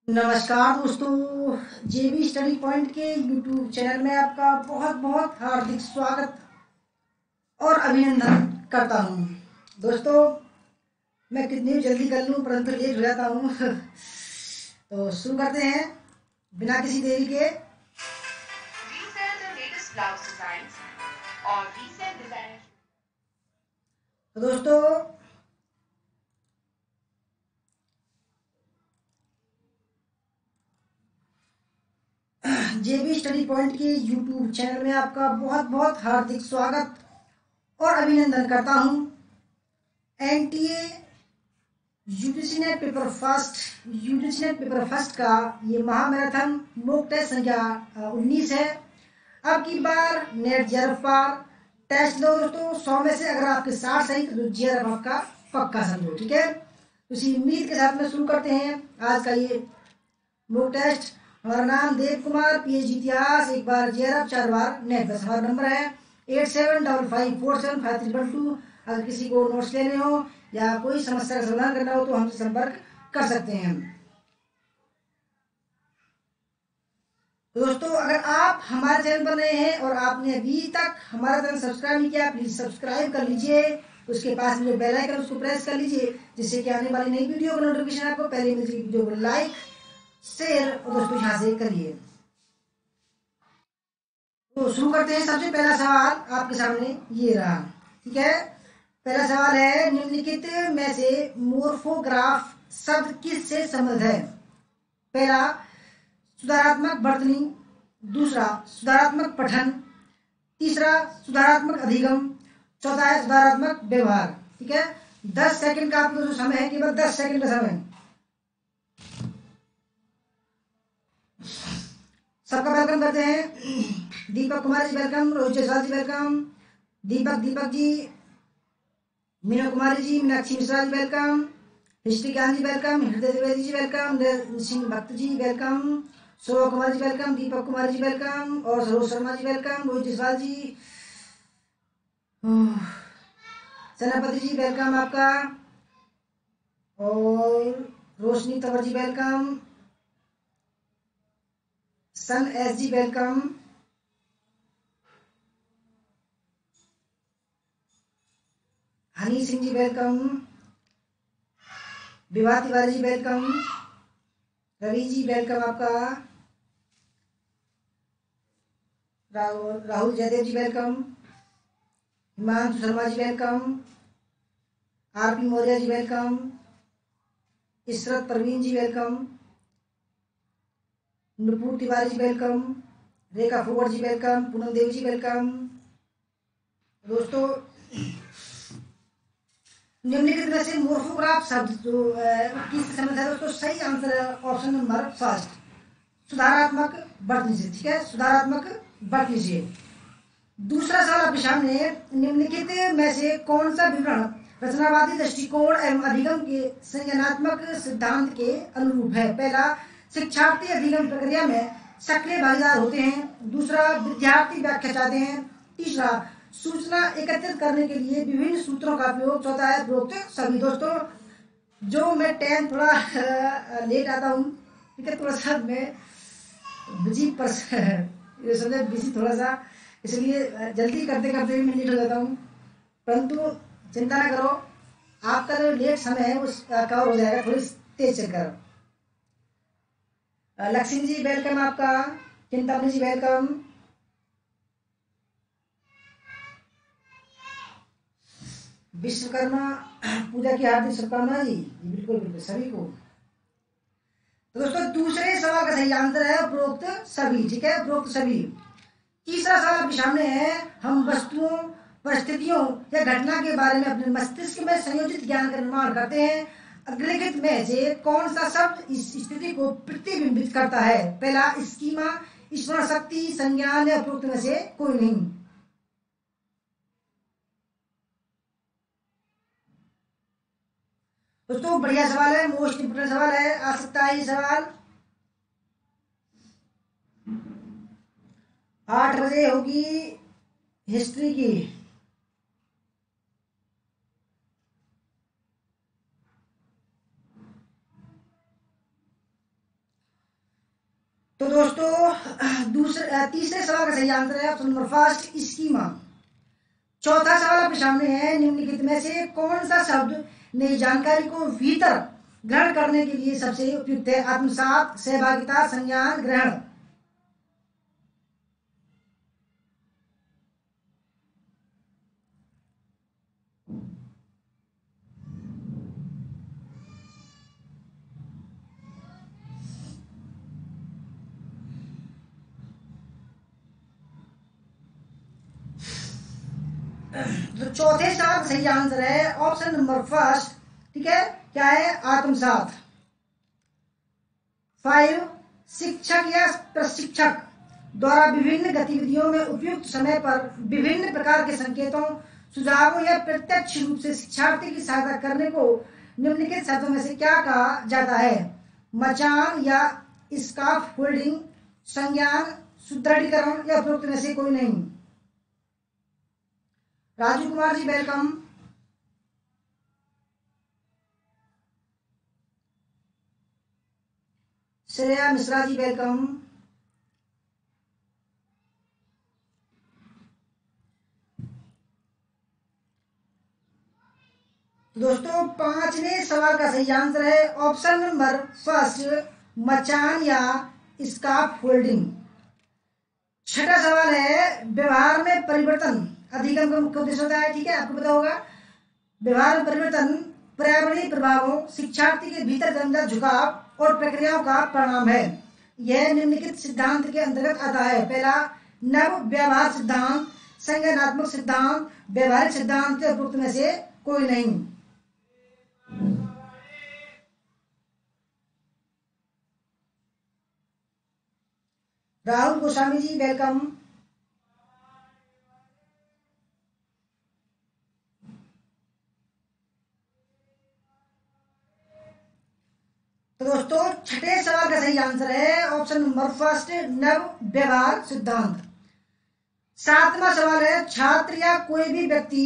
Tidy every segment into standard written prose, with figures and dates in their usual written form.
नमस्कार दोस्तों। जेबी study point के यूट्यूब चैनल में आपका बहुत बहुत हार्दिक स्वागत और अभिनंदन करता हूं। दोस्तों, मैं कितनी भी जल्दी कर लूं परंतु लेट हो जाता हूं। तो शुरू करते हैं बिना किसी देरी के। तो दोस्तों, जेबी स्टडी पॉइंट के यूट्यूब चैनल में आपका बहुत बहुत हार्दिक स्वागत और अभिनंदन करता हूं। NTA UGC net paper first का ये महामैराथन मॉक टेस्ट संख्या 19 है। अब की बार नेट जेआरएफ टेस्ट लो दोस्तों। 100 में से अगर आपके 60 सही तो जेआरएफ आपका पक्का समझो, ठीक है। तो इसी उम्मीद के साथ में शुरू करते हैं आज का ये मॉक टेस्ट। हमारा नाम देव कुमार, पीएचडी इतिहास, एक बार जेआरएफ, 4 बार नेट। बस हमारा नंबर है 8755475312। अगर किसी को नोट्स लेने हो या कोई समस्या का समाधान करना हो तो हमसे संपर्क कर सकते हैं। दोस्तों, अगर आप हमारे चैनल पर नए हैं और आपने अभी तक हमारा चैनल सब्सक्राइब नहीं किया, प्लीज सब्सक्राइब कर लीजिए। उसके पास में जो बेल आइकन उसको प्रेस कर लीजिए, जिससे कि आने वाली नई वीडियो का नोटिफिकेशन आपको पहले मिल जाएगी। वीडियो को लाइक, शेयर और दोस्तों यहाँ से करिए। तो शुरू करते हैं। सबसे पहला सवाल आपके सामने ये रहा, ठीक है। पहला सवाल है, निम्नलिखित में से मोर्फोग्राफ शब्द किस से संबंधित है? पहला, सुधारात्मक वर्तनी। दूसरा, सुधारात्मक पठन। तीसरा, सुधारात्मक अधिगम। चौथा है सुधारात्मक व्यवहार। ठीक है। 10 सेकंड का आपको जो समय है, केवल 10 सेकंड का समय। सबका वेलकम करते हैं। Deepak Kumar ji welcome, Rohit Jaiswal ji welcome, Deepak ji, Meena Kumari ji, Meenakshi Mishra ji welcome, history Gyan ji welcome, Hriday Dwivedi ji welcome, Singh Bhakt ji welcome, Shobha Kumar ji welcome, Deepak Kumar ji welcome और सरोज शर्मा जी वेलकम, रोहित जायसवाल जी, सेनापति जी वेलकम आपका, और Roshni Tanwar ji welcome, sun S ji welcome, Honey Singh ji welcome, Vibha Tiwari ji welcome, Ravi ji welcome आपका, राहुल जयदेव जी welcome, Himanshu Sharma ji welcome, RP Maurya ji welcome, Ishrat Parveen ji welcome, Nupur Tiwari ji welcome, रेखा फोगट जी वेलकम, पूनम देवी जी वेलकम। दोस्तों, निम्नलिखित में से मोर्फोग्राफ शब्द जो किससे संबंधित है दोस्तों? सही आंसर है ऑप्शन नंबर फर्स्ट, सुधारात्मक वर्तनी से। ठीक है, सुधारात्मक वर्तनी से। दूसरा सवाल आपके सामने, निम्नलिखित में से कौन सा विवरण रचनावादी दृष्टिकोण एवं अधिगम के संज्ञानात्मक सिद्धांत के अनुरूप है? पहला, शिक्षार्थी अधिगम प्रक्रिया में सक्रिय भागीदार होते हैं। दूसरा, विद्यार्थी व्याख्या चाहते हैं। तीसरा, सूचना एकत्रित करने के लिए विभिन्न सूत्रों का उपयोग। चौथा है उपरोक्त सभी। दोस्तों, जो मैं 10 थोड़ा लेट आता हूँ, ठीक है, थोड़ा सा मैं बिजी ये समझे, बिजी थोड़ा सा, इसलिए जल्दी करते करते भी मैं लेट हो जाता हूँ। परंतु चिंता ना करो, आपका जो लेट समय है वो कवर हो जाएगा। थोड़ी तेज चलकर। लक्ष्मी जी वेलकम आपका, चिंतामणि जी वेलकम, विश्वकर्मा पूजा की हार्दिक शुभकामनाएं जी। बिल्कुल बिल्कुल सभी को। तो दोस्तों, दूसरे सवाल का सही आंसर है उपरोक्त सभी। ठीक है, उपरोक्त सभी। तीसरा सवाल आपके सामने है, हम वस्तुओं, परिस्थितियों या घटना के बारे में अपने मस्तिष्क में संयोजित ज्ञान का निर्माण करते हैं। अग्रलिखित में से कौन सा शब्द इस स्थिति को प्रतिबिंबित करता है? पहला, स्कीमा, स्मरण शक्ति, संज्ञान या उपरोक्त में से कोई नहीं। दोस्तों, बढ़िया सवाल है, मोस्ट इंपोर्टेंट सवाल है, आ सकता है ये सवाल। 8 बजे होगी हिस्ट्री की। तो दोस्तों तीसरे सवाल का सही आंसर है ऑप्शन नंबर फर्स्ट, स्कीमा। चौथा सवाल आपके सामने है, निम्नलिखित में से कौन सा शब्द नई जानकारी को भीतर ग्रहण करने के लिए सबसे उपयुक्त है? आत्मसात, सहभागिता, संज्ञान, ग्रहण। तो चौथे सवाल का सही आंसर है ऑप्शन नंबर फर्स्ट। ठीक है, क्या है? आत्मसात। 5, शिक्षक या प्रशिक्षक द्वारा विभिन्न गतिविधियों में उपयुक्त समय पर विभिन्न प्रकार के संकेतों, सुझावों या प्रत्यक्ष रूप से शिक्षार्थी की सहायता करने को निम्नलिखित शब्दों में से क्या कहा जाता है? मचान या स्काफ होल्डिंग, संज्ञान, सुदृढ़ीकरण या उपरोक्त में से कोई नहीं। राजू कुमार जी वेलकम। श्रेया मिश्रा जी वेलकम। दोस्तों पांचवें सवाल का सही आंसर है ऑप्शन नंबर फर्स्ट, मचान या स्काफ होल्डिंग। छठा सवाल है, व्यवहार में परिवर्तन अधिगम का मुख्य उद्देश्य होता है। ठीक है, आपको पता होगा व्यवहार में परिवर्तन पर्यावरणीय प्रभावों, शिक्षार्थी के भीतर जन्मजात झुकाव और प्रक्रियाओं का परिणाम है। यह निम्नलिखित सिद्धांत के अंतर्गत आता है? पहला, नव व्यवहार सिद्धांत, संज्ञानात्मक सिद्धांत, व्यवहारिक सिद्धांत, उपरोक्त में से कोई नहीं। राहुल गोस्वामी जी वेलकम। तो दोस्तों छठे सवाल का सही आंसर है ऑप्शन नंबर फर्स्ट, नव व्यवहार सिद्धांत। सातवां सवाल है, छात्र या कोई भी व्यक्ति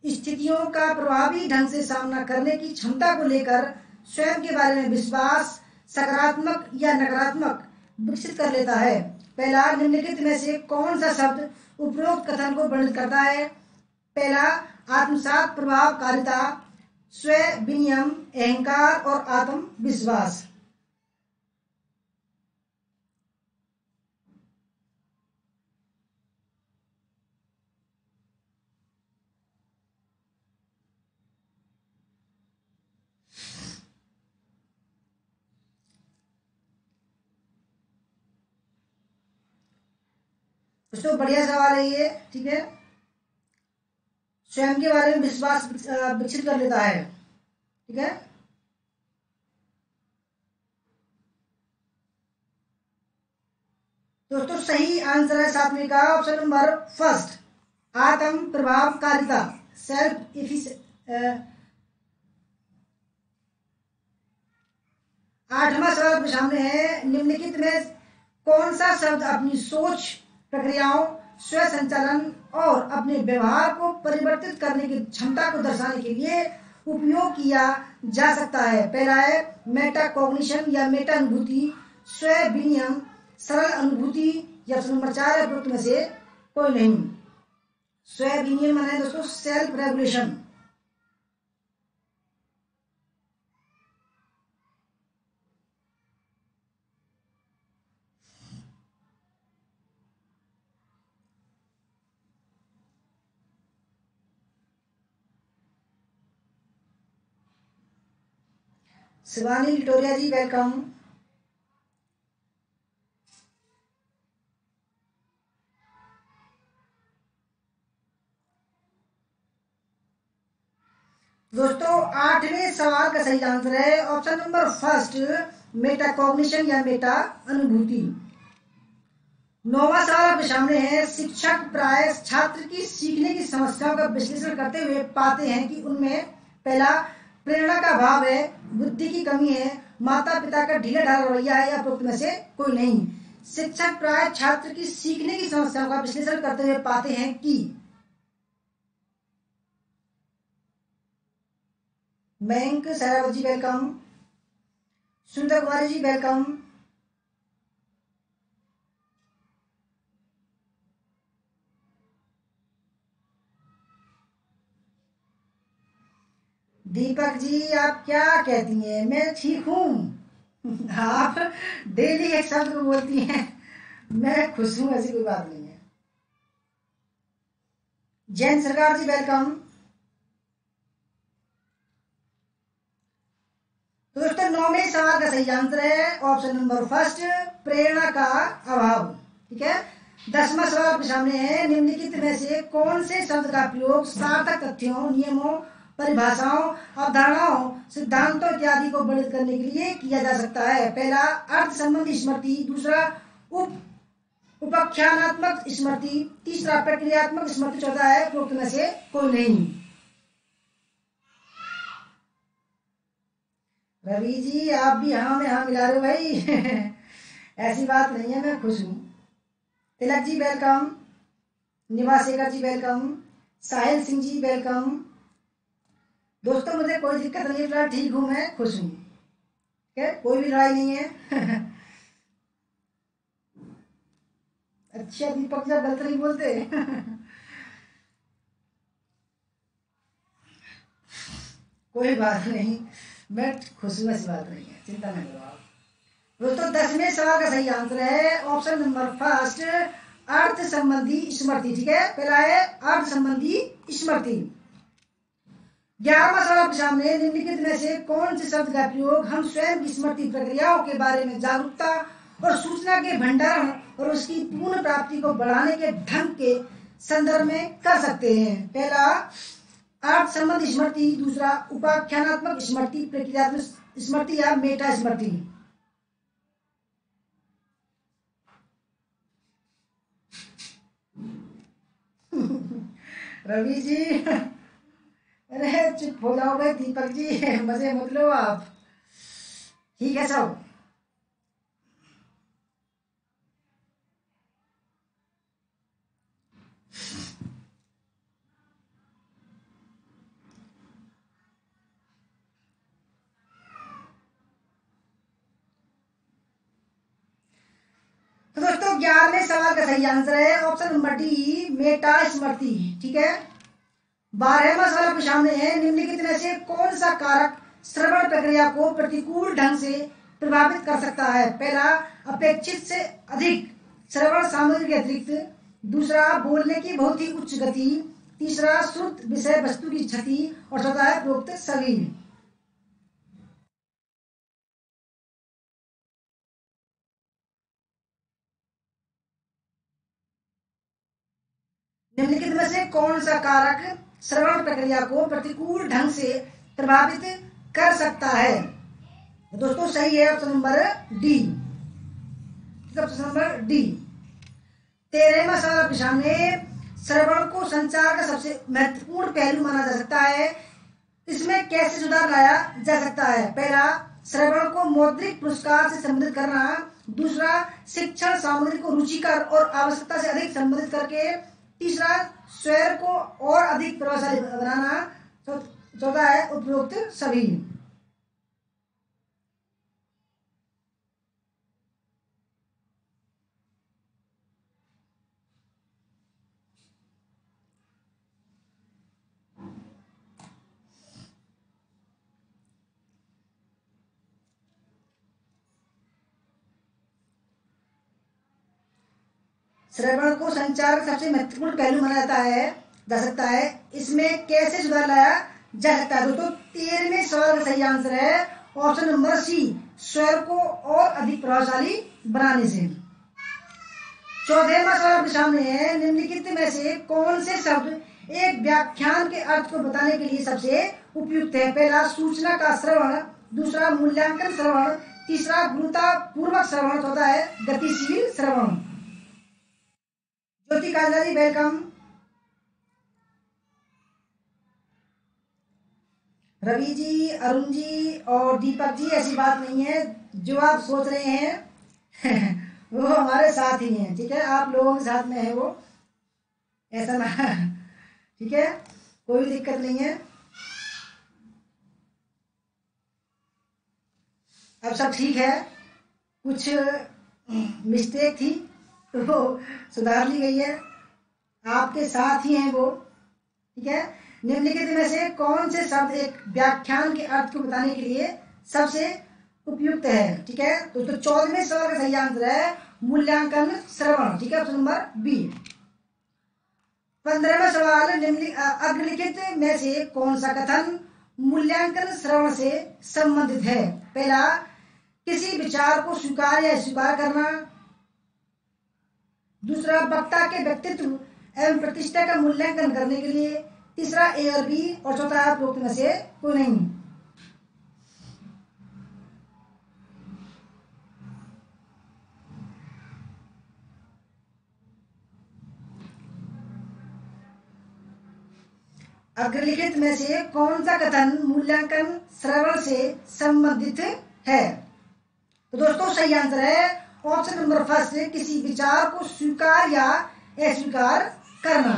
स्थितियों का प्रभावी ढंग से सामना करने की क्षमता को लेकर स्वयं के बारे में विश्वास, सकारात्मक या नकारात्मक, विकसित कर लेता है। पहला, निम्नलिखित में से कौन सा शब्द उपरोक्त कथन को वर्णित करता है? पहला, आत्मसात, प्रभावकारिता, स्व विनियम, अहंकार और आत्मविश्वास। दोस्तों बढ़िया सवाल है ये। ठीक है, स्वयं के बारे में विश्वास विकसित कर लेता है। ठीक है, दोस्तों सही आंसर है सातवें का ऑप्शन नंबर फर्स्ट, आत्म प्रभावकारिता, सेल्फ एफिशिएंसी। आठवां सवाल आपके सामने है, निम्नलिखित में कौन सा शब्द अपनी सोच, प्रक्रियाओं, स्व संचालन और अपने व्यवहार को परिवर्तित करने की क्षमता को दर्शाने के लिए उपयोग किया जा सकता है? पहला है मेटाकॉग्निशन या मेटा अनुभूति, स्व विनियम, सरल अनुभूति या ऑप्शन नंबर 4 है उपरोक्त में से कोई नहीं। स्व विनियम माने दोस्तों सेल्फ रेगुलेशन। शिवानी विक्टोरिया जी वेलकम। दोस्तों आठवें सवाल का सही आंसर है ऑप्शन नंबर फर्स्ट, मेटाकॉग्निशन या मेटा अनुभूति। नौवां सवाल आपके सामने है, शिक्षक प्राय छात्र की सीखने की समस्याओं का विश्लेषण करते हुए पाते हैं कि उनमें पहला, प्रेरणा का अभाव है, बुद्धि की कमी है, माता पिता का ढीला ढाला रवैया है या उपरोक्त में से कोई नहीं। शिक्षक प्राय छात्र की सीखने की समस्याओं का विश्लेषण करते हुए पाते हैं कि बैंक सैरावत जी वेलकम। सुंदर कुमारी जी वेलकम। दीपक जी आप क्या कहती हैं? मैं ठीक हूँ। आप डेली एक शब्द को बोलती हैं मैं खुश हूँ, ऐसी कोई बात नहीं है। जैन सरकार जी वेलकम। तो दोस्तों 9वें सवाल का सही आंसर है ऑप्शन नंबर फर्स्ट, प्रेरणा का अभाव। ठीक है। 10वां सवाल आपके सामने है, निम्नलिखित में से कौन से शब्द का प्रयोग सार्थक तथ्यों, नियमों, परिभाषाओं, अवधारणाओं, सिद्धांतों इत्यादि को वर्णित करने के लिए किया जा सकता है? पहला अर्थ संबंधी स्मृति, दूसरा उपाख्यानात्मक स्मृति, तीसरा प्रक्रियात्मक स्मृति, चौथा है उपरोक्त में से कोई नहीं। रवि जी आप भी हाँ में हाँ मिला रहे हो भाई। ऐसी बात नहीं है, मैं खुश हूँ। तिलक जी वेलकम, निवासेकर जी वेलकम, साहिल सिंह जी वेलकम। दोस्तों मुझे कोई दिक्कत नहीं है, ठीक हूँ, मैं खुश हूँ। ठीक है, कोई भी लड़ाई नहीं है। अच्छा दीपक जी गलत नहीं बोलते। कोई बात नहीं, मैं खुश हूँ, ऐसी बात नहीं है, चिंता नहीं करो आप। दोस्तों 10वें सवाल का सही आंसर है ऑप्शन नंबर फर्स्ट, अर्थ संबंधी स्मृति। ठीक है, पहला है अर्थ संबंधी स्मृति। 11वां सवाल आपके सामने, निम्नलिखित में से कौन से शब्द का प्रयोग हम स्वयं की स्मृति प्रक्रियाओं के बारे में जागरूकता और सूचना के भंडारण और उसकी पूर्ण प्राप्ति को बढ़ाने के ढंग के संदर्भ में कर सकते हैं? पहला अर्थ संबंधी स्मृति, दूसरा उपाख्यानात्मक स्मृति, प्रक्रियात्मक स्मृति या मेटा स्मृति। रवि जी अरे चुप हो जाओ भाई। दीपक जी मजे मत लो आप। ठीक है सब। तो दोस्तों 11वें सवाल का सही आंसर है ऑप्शन नंबर डी, मेटा स्मृति। ठीक है। 12वां सवाल आपके सामने है, निम्नलिखित में से कौन सा कारक श्रवण प्रक्रिया को प्रतिकूल ढंग से प्रभावित कर सकता है? पहला अपेक्षित से अधिक श्रवण सामग्री के अतिरिक्त, दूसरा बोलने की बहुत ही उच्च गति, तीसरा श्रुत विषय वस्तु की क्षति और चौथा है उपरोक्त सभी। निम्नलिखित में से कौन सा कारक श्रवण प्रक्रिया को प्रतिकूल ढंग से प्रभावित कर सकता है? तो दोस्तों सही है option number D. Option number D. 13वां सवाल आपके सामने, श्रवण को संचार का सबसे महत्वपूर्ण पहलू माना जा सकता है, इसमें कैसे सुधार लाया जा सकता है? पहला श्रवण को मौद्रिक पुरस्कार से संबंधित करना, दूसरा शिक्षण सामग्री को रुचिकर और आवश्यकता से अधिक संबंधित करके, तीसरा स्वर को और अधिक प्रभावशाली बनाना, चौथा है उपरोक्त सभी। श्रवण को संचार का सबसे महत्वपूर्ण पहलू माना जा सकता है, इसमें कैसे सुधार लाया जा सकता है? दोस्तों 13वें सवाल का सही आंसर है ऑप्शन नंबर सी, स्वर को और अधिक प्रभावशाली बनाने से। 14वां सवाल आपके सामने है, निम्नलिखित में से कौन से शब्द एक व्याख्यान के अर्थ को बताने के लिए सबसे उपयुक्त है? पहला सूचना का श्रवण, दूसरा मूल्यांकन श्रवण, तीसरा गुरुतापूर्वक श्रवण, चौथा है गतिशील श्रवण। ज्योति कांजा जी वेलकम। रवि जी, अरुण जी और दीपक जी ऐसी बात नहीं है, जो आप सोच रहे हैं वो हमारे साथ ही हैं। ठीक है, आप लोगों के साथ में है वो, ऐसा ना। ठीक है, कोई दिक्कत नहीं है, अब सब ठीक है। कुछ मिस्टेक थी तो सुधार ली गई है, आपके साथ ही हैं वो। ठीक है, निम्नलिखित में से कौन से शब्द एक व्याख्यान के अर्थ को बताने के लिए सबसे उपयुक्त है? ठीक है, तो 14वें सवाल का सही आंसर है मूल्यांकन श्रवण। ठीक है, ऑप्शन नंबर बी। 15वां सवाल, अग्रलिखित में से कौन सा कथन मूल्यांकन श्रवण से संबंधित है? पहला, किसी विचार को स्वीकार या अस्वीकार करना। दूसरा, वक्ता के व्यक्तित्व एवं प्रतिष्ठा का मूल्यांकन करने के लिए। तीसरा, ए और बी। और चौथा, उपरोक्त में से कोई नहीं। अग्रलिखित में से कौन सा कथन मूल्यांकन श्रवण से संबंधित है? तो दोस्तों सही आंसर है ऑप्शन नंबर फर्स्ट, किसी विचार को स्वीकार या अस्वीकार करना।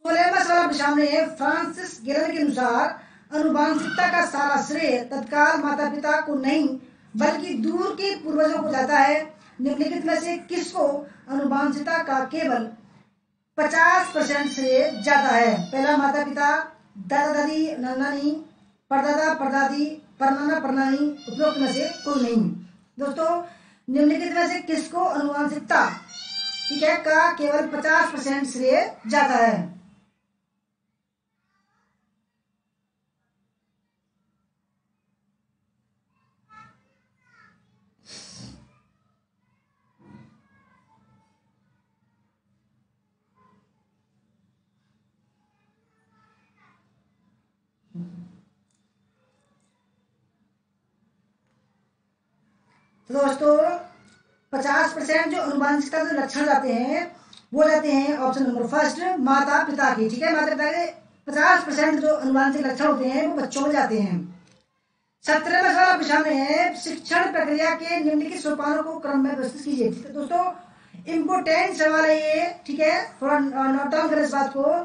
16वां सवाल सामने है, फ्रांसिस गेलन के अनुसार अनुवांशिकता का सारा श्रेय तत्काल माता पिता को नहीं बल्कि दूर के पूर्वजों को जाता है। निम्नलिखित में से किसको अनुवांशिकता का केवल 50% से ज्यादा है? पहला, माता पिता, दादा दादी, नाना नानी, परदादा परदादी, परनाना परनानी। उपरोक्त में से कोई नहीं। दोस्तों निम्नलिखित में से किसको अनुवांशिकता, ठीक है, का केवल 50% श्रेय जाता है? तो दोस्तों 50% जो अनुवांशिकता के लक्षण जाते हैं वो जाते हैं ऑप्शन नंबर फर्स्ट, माता पिता के। ठीक है, माता पिता के 50% जो अनुवांशिक लक्षण होते हैं वो बच्चों में जाते हैं। 17वां सवाल आपके सामने है, शिक्षण प्रक्रिया के निम्नलिखित सोपानों को क्रम में व्यवस्थित कीजिए। ठीक है दोस्तों, इम्पोर्टेंट सवाल है ये। ठीक है, थोड़ा नोट डाउन करें इस बात को।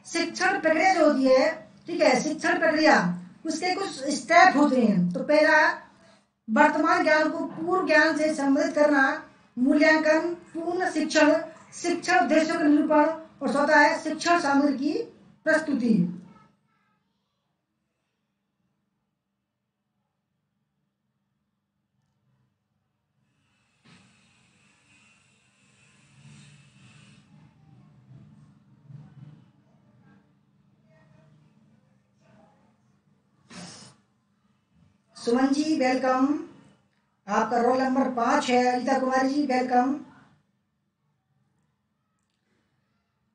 शिक्षण प्रक्रिया जो होती है, ठीक है, शिक्षण प्रक्रिया उसके कुछ स्टेप होते हैं। तो पहला, वर्तमान ज्ञान को पूर्व ज्ञान से संबंधित करना। मूल्यांकन, पूर्ण शिक्षण, शिक्षण उद्देश्यों का निरूपण। और चौथा है शिक्षण सामग्री की प्रस्तुति। सुमन जी वेलकम, आपका रोल नंबर 5 है। अनिता कुमारी जी वेलकम।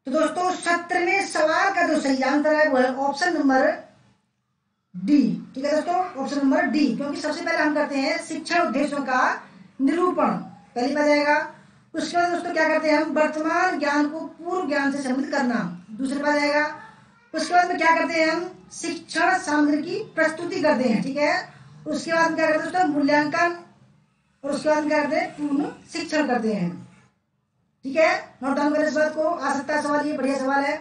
तो दोस्तों 17वें सवाल का जो सही आंसर है वो है ऑप्शन नंबर डी। ठीक है दोस्तों, ऑप्शन नंबर डी, क्योंकि सबसे पहले हम करते हैं शिक्षण उद्देश्यों का निरूपण, पहली बात आएगा। उसके बाद दोस्तों क्या करते हैं हम, वर्तमान ज्ञान को पूर्व ज्ञान से संबंधित करना, दूसरी बात आएगा। उसके बाद में क्या करते हैं हम, शिक्षण सामग्री की प्रस्तुति करते हैं। ठीक है, उसके बाद क्या करते हैं दोस्तों, मूल्यांकन। और उसके बाद क्या करते हैं, पूर्ण शिक्षण करते हैं। ठीक है, नोट डाउन करें इस बात को, आ सकता है सवाल, ये बढ़िया सवाल है।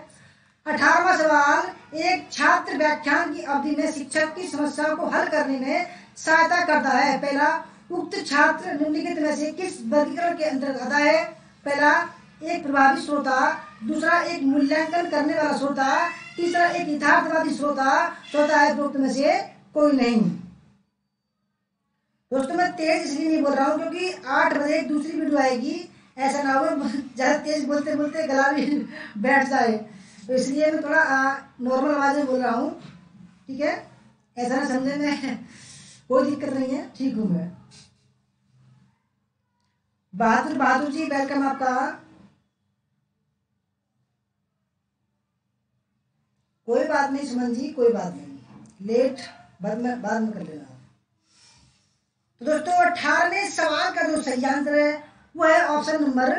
18वां सवाल, एक छात्र व्याख्यान की अवधि में शिक्षक की समस्याओं को हल करने में सहायता करता है। पहला, उक्त छात्र निम्नलिखित में से किस वर्गीकरण के अंतर्गत आता है? पहला, एक प्रभावी श्रोता। दूसरा, एक मूल्यांकन करने वाला श्रोता। तीसरा, एक यथार्थवादी श्रोता। चौथा है उपरोक्त में से कोई नहीं। दोस्तों मैं तेज इसलिए नहीं बोल रहा हूँ क्योंकि 8 बजे एक दूसरी वीडियो आएगी, ऐसा ना हो ज्यादा तेज बोलते बोलते गला भी बैठ जाए, तो इसलिए मैं थोड़ा नॉर्मल आवाज में बोल रहा हूँ। ठीक है, ऐसा ना समझे, मैं कोई दिक्कत नहीं है, ठीक हूँ मैं। बहादुर जी वेलकम आपका। कोई बात नहीं सुमन जी, कोई बात नहीं, लेट बाद में कर लेना। तो दोस्तों 18वें सवाल का जो सही आंसर है वो है ऑप्शन नंबर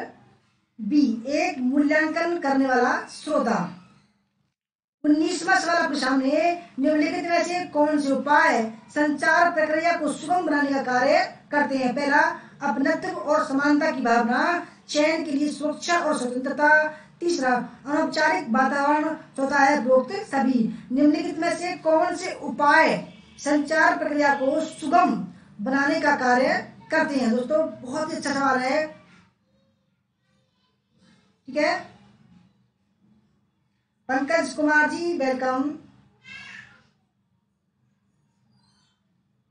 बी, एक मूल्यांकन करने वाला श्रोता। 19वां सवाल आपके सामने, निम्नलिखित में से कौन से उपाय संचार प्रक्रिया को सुगम बनाने का कार्य करते हैं? पहला, अपनत्व और समानता की भावना, चयन के लिए सुरक्षा और स्वतंत्रता। तीसरा, अनौपचारिक वातावरण। चौथा है उपरोक्त सभी। निम्नलिखित में से कौन से उपाय संचार प्रक्रिया को सुगम बनाने का कार्य करते हैं? दोस्तों बहुत ही अच्छा सवाल है। ठीक है, पंकज कुमार जी वेलकम।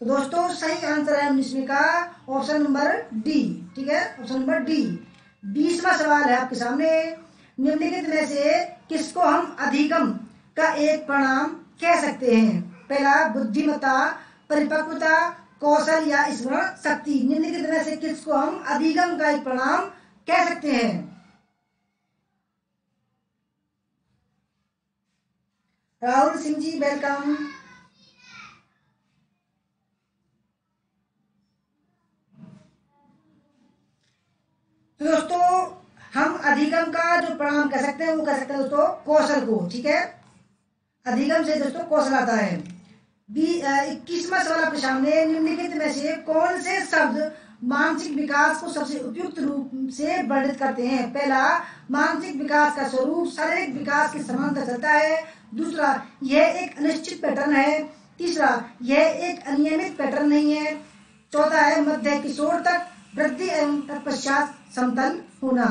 तो दोस्तों सही आंसर है 19वीं का ऑप्शन नंबर डी। ठीक है, ऑप्शन नंबर डी। 20वां सवाल है आपके सामने। निम्नलिखित में से किसको हम अधिगम का एक परिणाम कह सकते हैं? पहला बुद्धिमत्ता, परिपक्वता, कौशल या स्मरण शक्ति। निम्नलिखित में से किसको हम अधिगम का एक परिणाम कह सकते हैं? राहुल सिंह जी वेलकम। तो दोस्तों हम अधिगम का जो परिणाम कह सकते हैं वो कह सकते हैं दोस्तों कौशल को। ठीक है, अधिगम से दोस्तों कौशल आता है। 21वां सवाल आपके सामने। निम्नलिखित में से कौन से शब्द मानसिक विकास को सबसे उपयुक्त रूप से वर्णित करते हैं? पहला मानसिक विकास का स्वरूप शारीरिक विकास के समांतर चलता है। दूसरा यह एक अनिश्चित पैटर्न है। तीसरा यह एक अनियमित पैटर्न नहीं है। चौथा है मध्य किशोर तक वृद्धि एवं तत्पश्चात समतल होना।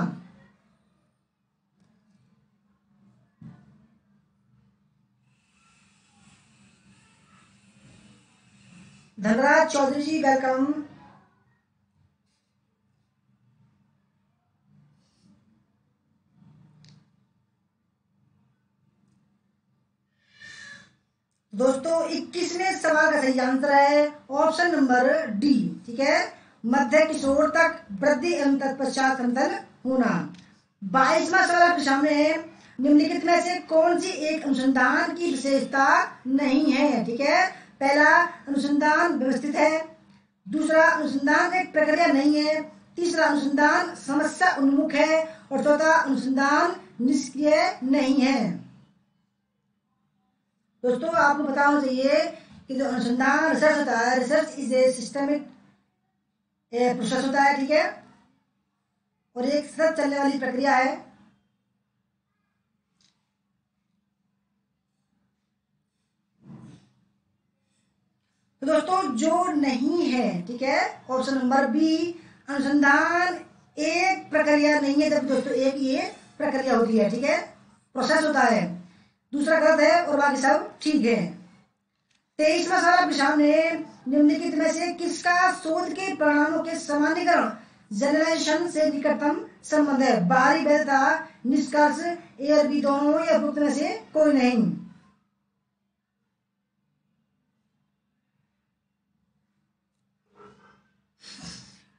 धनराज चौधरी जी वेलकम। दोस्तों 21वें सवाल का सही आंसर है ऑप्शन नंबर डी। ठीक है, मध्य किशोर तक वृद्धि एवं तत्पश्चात समतल होना। 22वां सवाल आपके सामने है। निम्नलिखित में से कौन सी एक अनुसंधान की विशेषता नहीं है? ठीक है, पहला अनुसंधान व्यवस्थित है। दूसरा अनुसंधान एक प्रक्रिया नहीं है। तीसरा अनुसंधान समस्या उन्मुख है। और चौथा अनुसंधान निष्क्रिय नहीं है। दोस्तों आपको पता होना चाहिए कि जो अनुसंधान रिसर्च होता है, research is a systemic process होता है। ठीक है, और एक सतत चलने वाली प्रक्रिया है। तो दोस्तों जो नहीं है, ठीक है, ऑप्शन नंबर बी अनुसंधान एक प्रक्रिया नहीं है। जब दोस्तों एक ये प्रक्रिया होती है, ठीक है, प्रोसेस होता है। दूसरा गलत है और बाकी सब ठीक है। 23वां सवाल आपके सामने। निम्नलिखित में से किसका शोध के परिणामों के सामान्यीकरण जनरलाइजेशन से निकटतम संबंध है? बाहरी वैधता, निष्कर्ष, ए और बी दोनों या उपयुक्त में से कोई नहीं।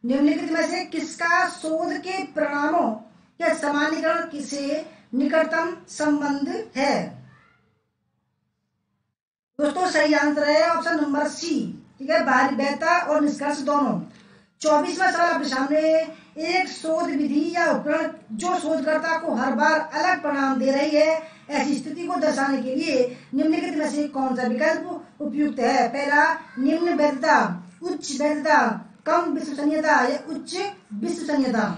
निम्नलिखित में से किसका शोध के परिणामों के सामान्यीकरण से निकटतम संबंध है? दोस्तों सही आंसर है ऑप्शन नंबर सी। ठीक है, बाहरी वैधता और निष्कर्ष दोनों। 24वां सवाल आपके सामने। एक शोध विधि या उपकरण जो शोधकर्ता को हर बार अलग परिणाम दे रही है, ऐसी स्थिति को दर्शाने के लिए निम्नलिखित में से कौन सा विकल्प उपयुक्त है? पहला निम्न वैधता, उच्च वैधता, कम विश्वसनीयता या उच्च विश्वसनीयता।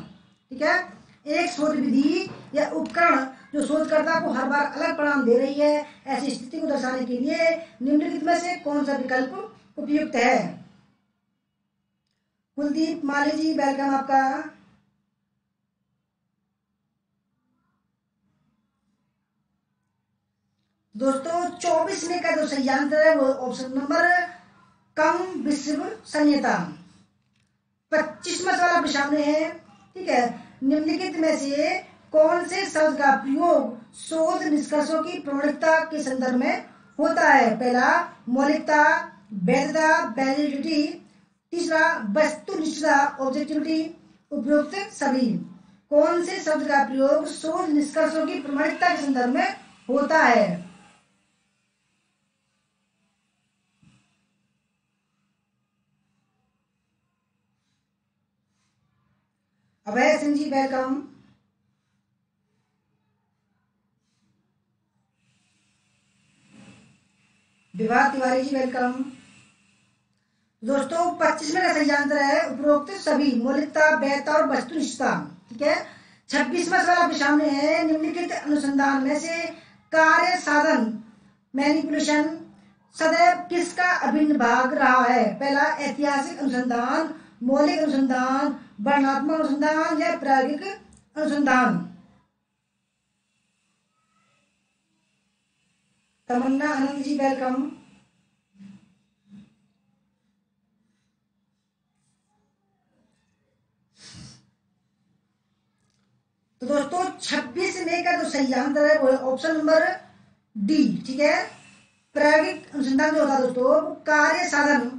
ठीक है, एक शोध विधि या उपकरण जो शोधकर्ता को हर बार अलग परिणाम दे रही है, ऐसी स्थिति को दर्शाने के लिए निम्नलिखित में से कौन सा विकल्प उपयुक्त है? कुलदीप माली जी वेलकम आपका। दोस्तों 24वें का जो सही आंसर है वो ऑप्शन नंबर कम विश्वसनीयता। 25वां सवाल आपके सामने है। ठीक है, निम्नलिखित में से कौन से शब्द का प्रयोग शोध निष्कर्षों की प्रमाणिकता के संदर्भ में होता है? पहला मौलिकता, वैधता, वैलिडिटी। तीसरा वस्तुनिष्ठता, ऑब्जेक्टिविटी, उपयुक्त सभी। कौन से शब्द का प्रयोग शोध निष्कर्षों की प्रमाणिकता के संदर्भ में होता है? अभय सिंह जी वेलकम। विभा तिवारी जी वेलकम। दोस्तों 25वें का सही आंसर है उपरोक्त सभी, मौलिकता, वैधता और वस्तुनिष्ठता। ठीक है, 26वां सवाल आपके सामने है। निम्नलिखित अनुसंधान में से कार्य साधन मैनिपुलेशन सदैव किसका अभिन्न भाग रहा है? पहला ऐतिहासिक अनुसंधान, मौलिक अनुसंधान, वर्णनात्मक अनुसंधान या प्रायोगिक अनुसंधान। तमन्ना आनंद जी वेलकम। तो दोस्तों 26 मई का जो सही आंसर है वो है ऑप्शन नंबर डी। ठीक है, प्रायोगिक अनुसंधान जो होता है दोस्तों वो कार्य साधन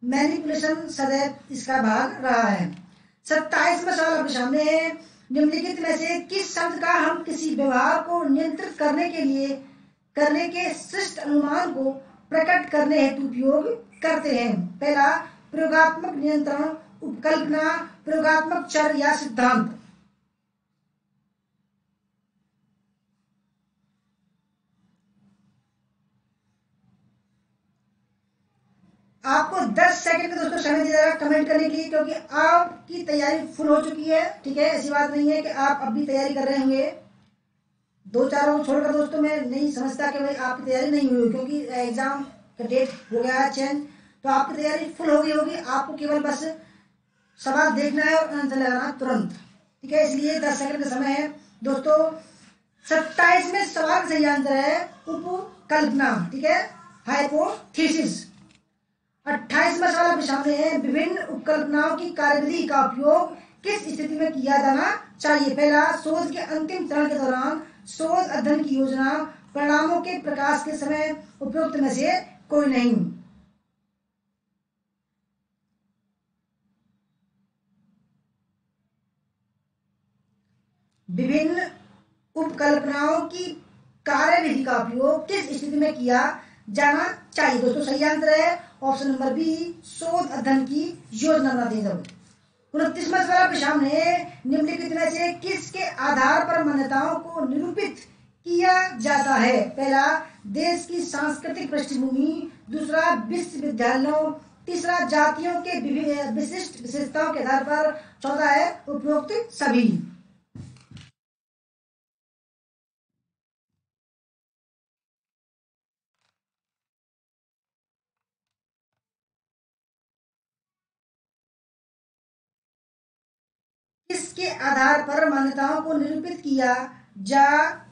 मैनिपुलेशन सदैव इसका भाग रहा है। 27वां सवाल आपके सामने है, निम्नलिखित में से किस शब्द का हम किसी व्यवहार को नियंत्रित करने के शिष्ट अनुमान को प्रकट करने हेतु उपयोग करते हैं? पहला प्रयोगात्मक नियंत्रण, उपकल्पना, प्रयोगात्मक चर या सिद्धांत। आपको 10 सेकंड का दोस्तों समय दिया जाएगा कमेंट करने के लिए, क्योंकि आपकी तैयारी फुल हो चुकी है। ठीक है, ऐसी बात नहीं है कि आप अब भी तैयारी कर रहे होंगे। दो चारों को छोड़कर दोस्तों मैं नहीं समझता कि भाई आपकी तैयारी नहीं हुई, क्योंकि एग्जाम का डेट हो गया है चेंज, तो आपकी तैयारी फुल हो गई होगी। आपको केवल बस सवाल देखना है और आंसर लगाना तुरंत। ठीक है, इसलिए 10 सेकंड का समय है दोस्तों। 27वें सवाल का सही आंसर है उपकल्पना। ठीक है, हाइपोथेसिस। 28वां सवाल आपके सामने है, विभिन्न उपकल्पनाओं की कार्यविधि का उपयोग किस स्थिति में किया जाना चाहिए? पहला शोध के अंतिम चरण के दौरान, शोध अध्ययन की योजना, परिणामों के प्रकाश के समय, उपयुक्त में से कोई नहीं। विभिन्न उपकल्पनाओं की कार्यविधि का उपयोग किस स्थिति में किया जाना चाहिए? दोस्तों सही आंसर है ऑप्शन नंबर बी, शोध अध्ययन की योजना बनाते हैं जब। 29वां सवाल आपके सामने, निम्नलिखित में से किसके आधार पर मान्यताओं को निरूपित किया जाता है? पहला देश की सांस्कृतिक पृष्ठभूमि, दूसरा विश्वविद्यालयों, तीसरा जातियों के विशिष्ट विशेषताओं के आधार पर, चौथा है उपरोक्त सभी। किसके आधार पर मान्यताओं को निरूपित किया जाता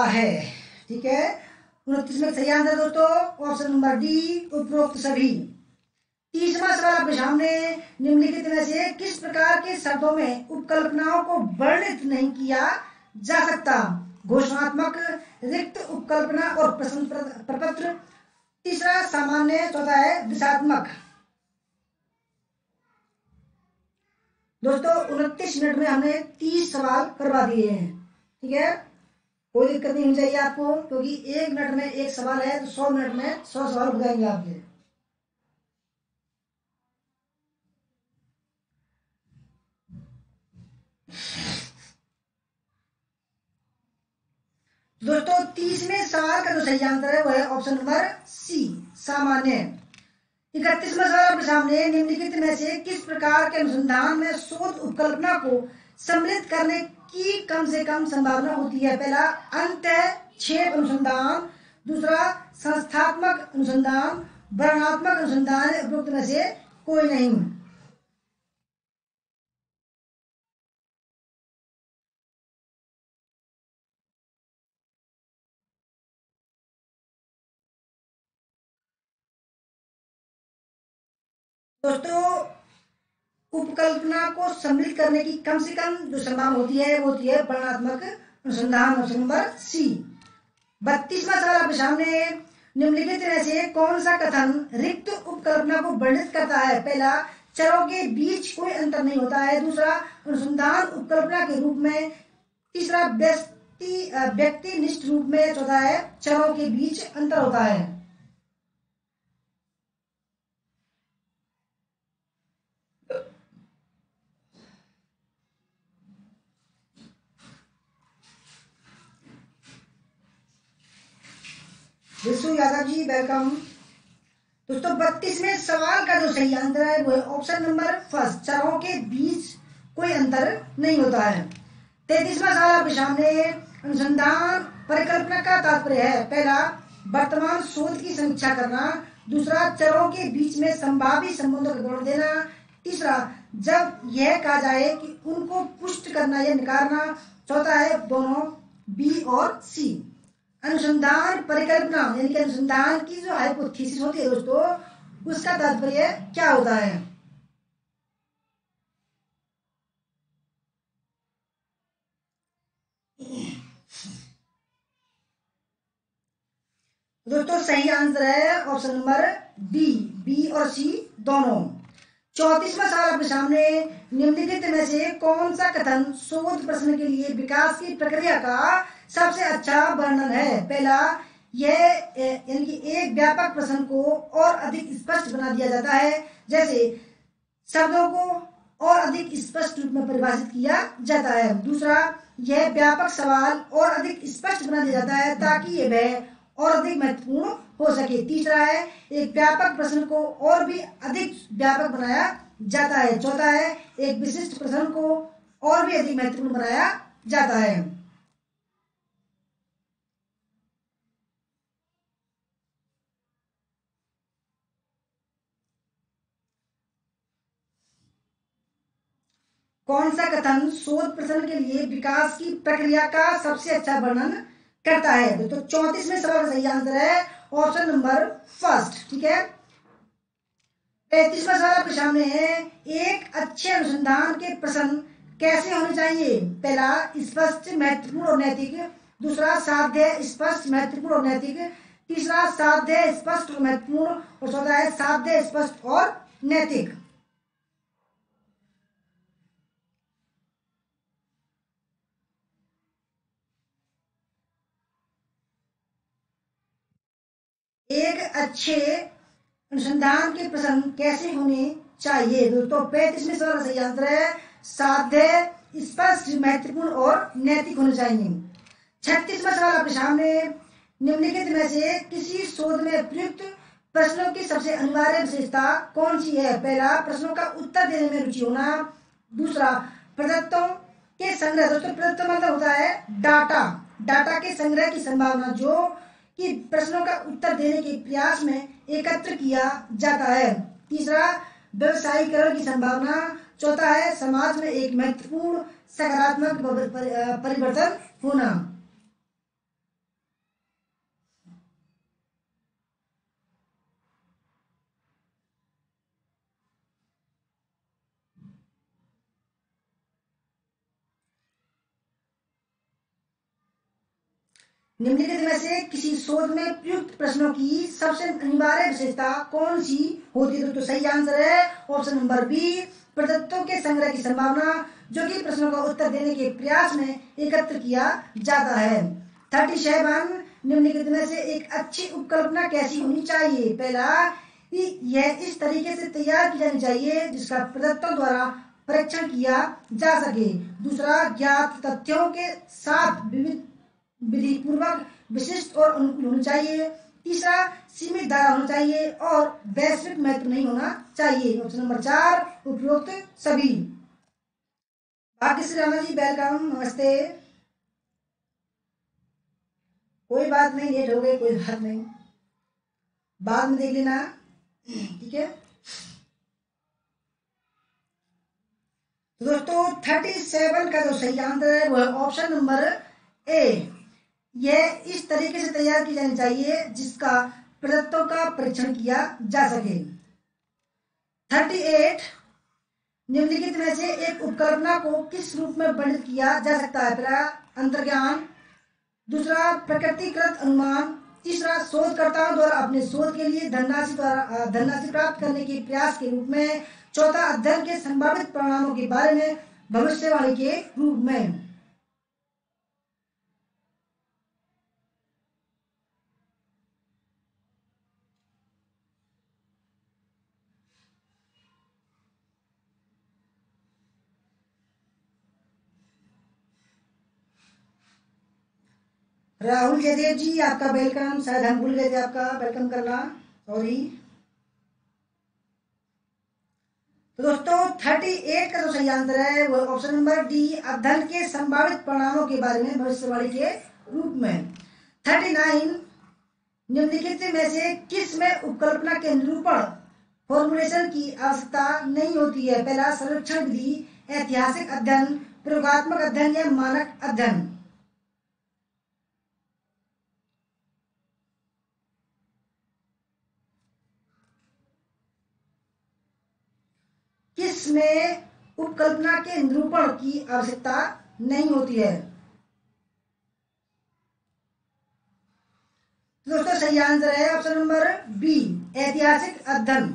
है? ठीक है, 29 में सही आंसर दोस्तों ऑप्शन नंबर डी, उपरोक्त सभी। 30वां सवाल आपके सामने, निम्नलिखित में से किस प्रकार के शब्दों में उपकल्पनाओं को वर्णित नहीं किया जा सकता? घोषणात्मक, रिक्त उपकल्पना और प्रश्न प्रपत्र, तीसरा सामान्य, चौथा है दिशात्मक। दोस्तों 29 मिनट में हमने 30 सवाल करवा दिए हैं। ठीक है, कोई दिक्कत नहीं होनी चाहिए आपको, क्योंकि 1 मिनट में एक सवाल है तो 100 मिनट में 100 सवाल हो जाएंगे आपके। दोस्तों 30वें सवाल का जो सही आंसर है वो है ऑप्शन नंबर सी, सामान्य। 31वां सवाल आपके सामने, निम्नलिखित में से किस प्रकार के अनुसंधान में शोध उपकल्पना को सम्मिलित करने की कम से कम संभावना होती है? पहला अंतःक्षेप अनुसंधान, दूसरा संस्थात्मक अनुसंधान, वर्णनात्मक अनुसंधान, उपयुक्त में से कोई नहीं। दोस्तों उपकल्पना को सम्मिलित करने की कम से कम जो संभावना होती है वो होती है वर्णनात्मक अनुसंधान, ऑप्शन नंबर सी। 32वां सवाल आपके सामने, निम्नलिखित में से कौन सा कथन रिक्त उपकल्पना को वर्णित करता है? पहला चरों के बीच कोई अंतर नहीं होता है, दूसरा अनुसंधान उपकल्पना के रूप में, तीसरा व्यक्तिनिष्ठ रूप में, चौथा है चरों के बीच अंतर होता है। विशु यादव जी वेलकम। दोस्तों 32वें सवाल का जो सही आंसर है वो है ऑप्शन नंबर फर्स्ट, चरों के बीच कोई अंतर नहीं होता है। 33वां सवाल आपके सामने, अनुसंधान परिकल्पना का तात्पर्य है? पहला वर्तमान शोध की समीक्षा करना, दूसरा चरों के बीच में संभावित संबंधों का विवरण देना, तीसरा जब यह कहा जाए कि उनको पुष्ट करना या नकारना, चौथा है दोनों, बी और सी। अनुसंधान परिकल्पना यानी कि अनुसंधान की जो हाइपोथेसिस होती है दोस्तों, उसका तात्पर्य क्या होता है? दोस्तों सही आंसर है ऑप्शन नंबर डी, बी और सी दोनों। 34वां सवाल आपके सामने, निम्नलिखित में से कौन सा कथन शोध प्रश्न के लिए विकास की प्रक्रिया का सबसे अच्छा वर्णन है? पहला, यह यानी कि एक व्यापक प्रश्न को और अधिक स्पष्ट बना दिया जाता है, जैसे शब्दों को और अधिक स्पष्ट रूप में परिभाषित किया जाता है। दूसरा, यह व्यापक सवाल और अधिक स्पष्ट बना दिया जाता है ताकि यह वह और अधिक महत्वपूर्ण हो सके। तीसरा है, एक व्यापक प्रश्न को और भी अधिक व्यापक बनाया जाता है। चौथा है, एक विशिष्ट प्रश्न को और भी अधिक महत्वपूर्ण बनाया जाता है। कौन सा कथन शोध प्रश्न के लिए विकास की प्रक्रिया का सबसे अच्छा वर्णन करता है? तो 34वें सवाल का सही आंसर है ऑप्शन नंबर फर्स्ट। ठीक है, 35वां सवाल आपके सामने है, एक अच्छे अनुसंधान के प्रश्न कैसे होने चाहिए? पहला, स्पष्ट महत्वपूर्ण और नैतिक। दूसरा, साध्य स्पष्ट महत्वपूर्ण और नैतिक। तीसरा, साध्य स्पष्ट और महत्वपूर्ण। और चौथा है साध्य स्पष्ट और नैतिक। एक अच्छे अनुसंधान के प्रश्न कैसे होने चाहिए? दोस्तों 35वें सवाल का सही आंसर है साध्य स्पष्ट महत्वपूर्ण और नैतिक होने चाहिए। 36वां सवाल आपके सामने, निम्नलिखित में से किसी शोध में प्रयुक्त प्रश्नों की सबसे अनिवार्य विशेषता कौन सी है? पहला, प्रश्नों का उत्तर देने में रुचि होना। दूसरा, प्रदत्तों के संग्रह। दोस्तों प्रदत्त मतलब होता है डाटा, डाटा के संग्रह की संभावना जो कि प्रश्नों का उत्तर देने के प्रयास में एकत्र किया जाता है। तीसरा, व्यवसायीकरण की संभावना। चौथा है समाज में एक महत्वपूर्ण सकारात्मक परिवर्तन होना। निम्नलिखित में से किसी शोध में प्रयुक्त प्रश्नों की सबसे अनिवार्य विशेषता कौन सी होती है? तो सही आंसर है ऑप्शन नंबर बी, प्रदत्तों के संग्रह की संभावना जो कि प्रश्नों का उत्तर देने के प्रयास में एकत्र किया जाता है। 37, निम्नलिखित में से एक अच्छी उपकल्पना कैसी होनी चाहिए? पहला, यह इस तरीके से तैयार की जानी चाहिए जिसका प्रदत्तों द्वारा परीक्षण किया जा सके। दूसरा, ज्ञात तथ्यों के साथ विधि पूर्वक विशिष्ट और अनुकूल होना चाहिए। तीसरा, सीमित धारा होना चाहिए और वैश्विक महत्व नहीं होना चाहिए। ऑप्शन नंबर 4 उपरोक्त सभी। भाग्यश्री राणा जी वेलकम, नमस्ते। कोई बात नहीं, लेट हो गए, कोई बात नहीं, बाद में देख लेना। ठीक है दोस्तों, 37 का जो सही आंसर है वो है ऑप्शन नंबर ए, यह इस तरीके से तैयार की जानी चाहिए जिसका प्रदत्तों का परीक्षण किया जा सके। 38, निम्नलिखित में से एक उपकल्पना को किस रूप में वर्णित किया जा सकता है? पहला, अंतर्ज्ञान। दूसरा, प्रकृतिकृत अनुमान। तीसरा, शोधकर्ताओं द्वारा अपने शोध के लिए धनराशि प्राप्त करने के प्रयास के रूप में। चौथा, अध्ययन के संभावित परिणामों के बारे में भविष्यवाणी के रूप में। राहुल जयदेव जी आपका वेलकम, शायद हम भूल गए थे आपका वेलकम करना, सॉरी। तो दोस्तों 38 का जो सही आंसर है वो ऑप्शन नंबर डी, अध्ययन के संभावित परिणामों के बारे में भविष्यवाणी के रूप में। 39, निम्नलिखित में से किस में उपकल्पना के निरूपण फॉर्मुलेशन की आवश्यकता नहीं होती है? पहला, सर्वेक्षण विधि, ऐतिहासिक अध्ययन, प्रयोगात्मक अध्ययन या मानक अध्ययन। फिजिक्स में उपकल्पना के निरूपण की आवश्यकता नहीं होती है। तो दोस्तों सही आंसर है ऑप्शन नंबर बी, ऐतिहासिक अध्ययन।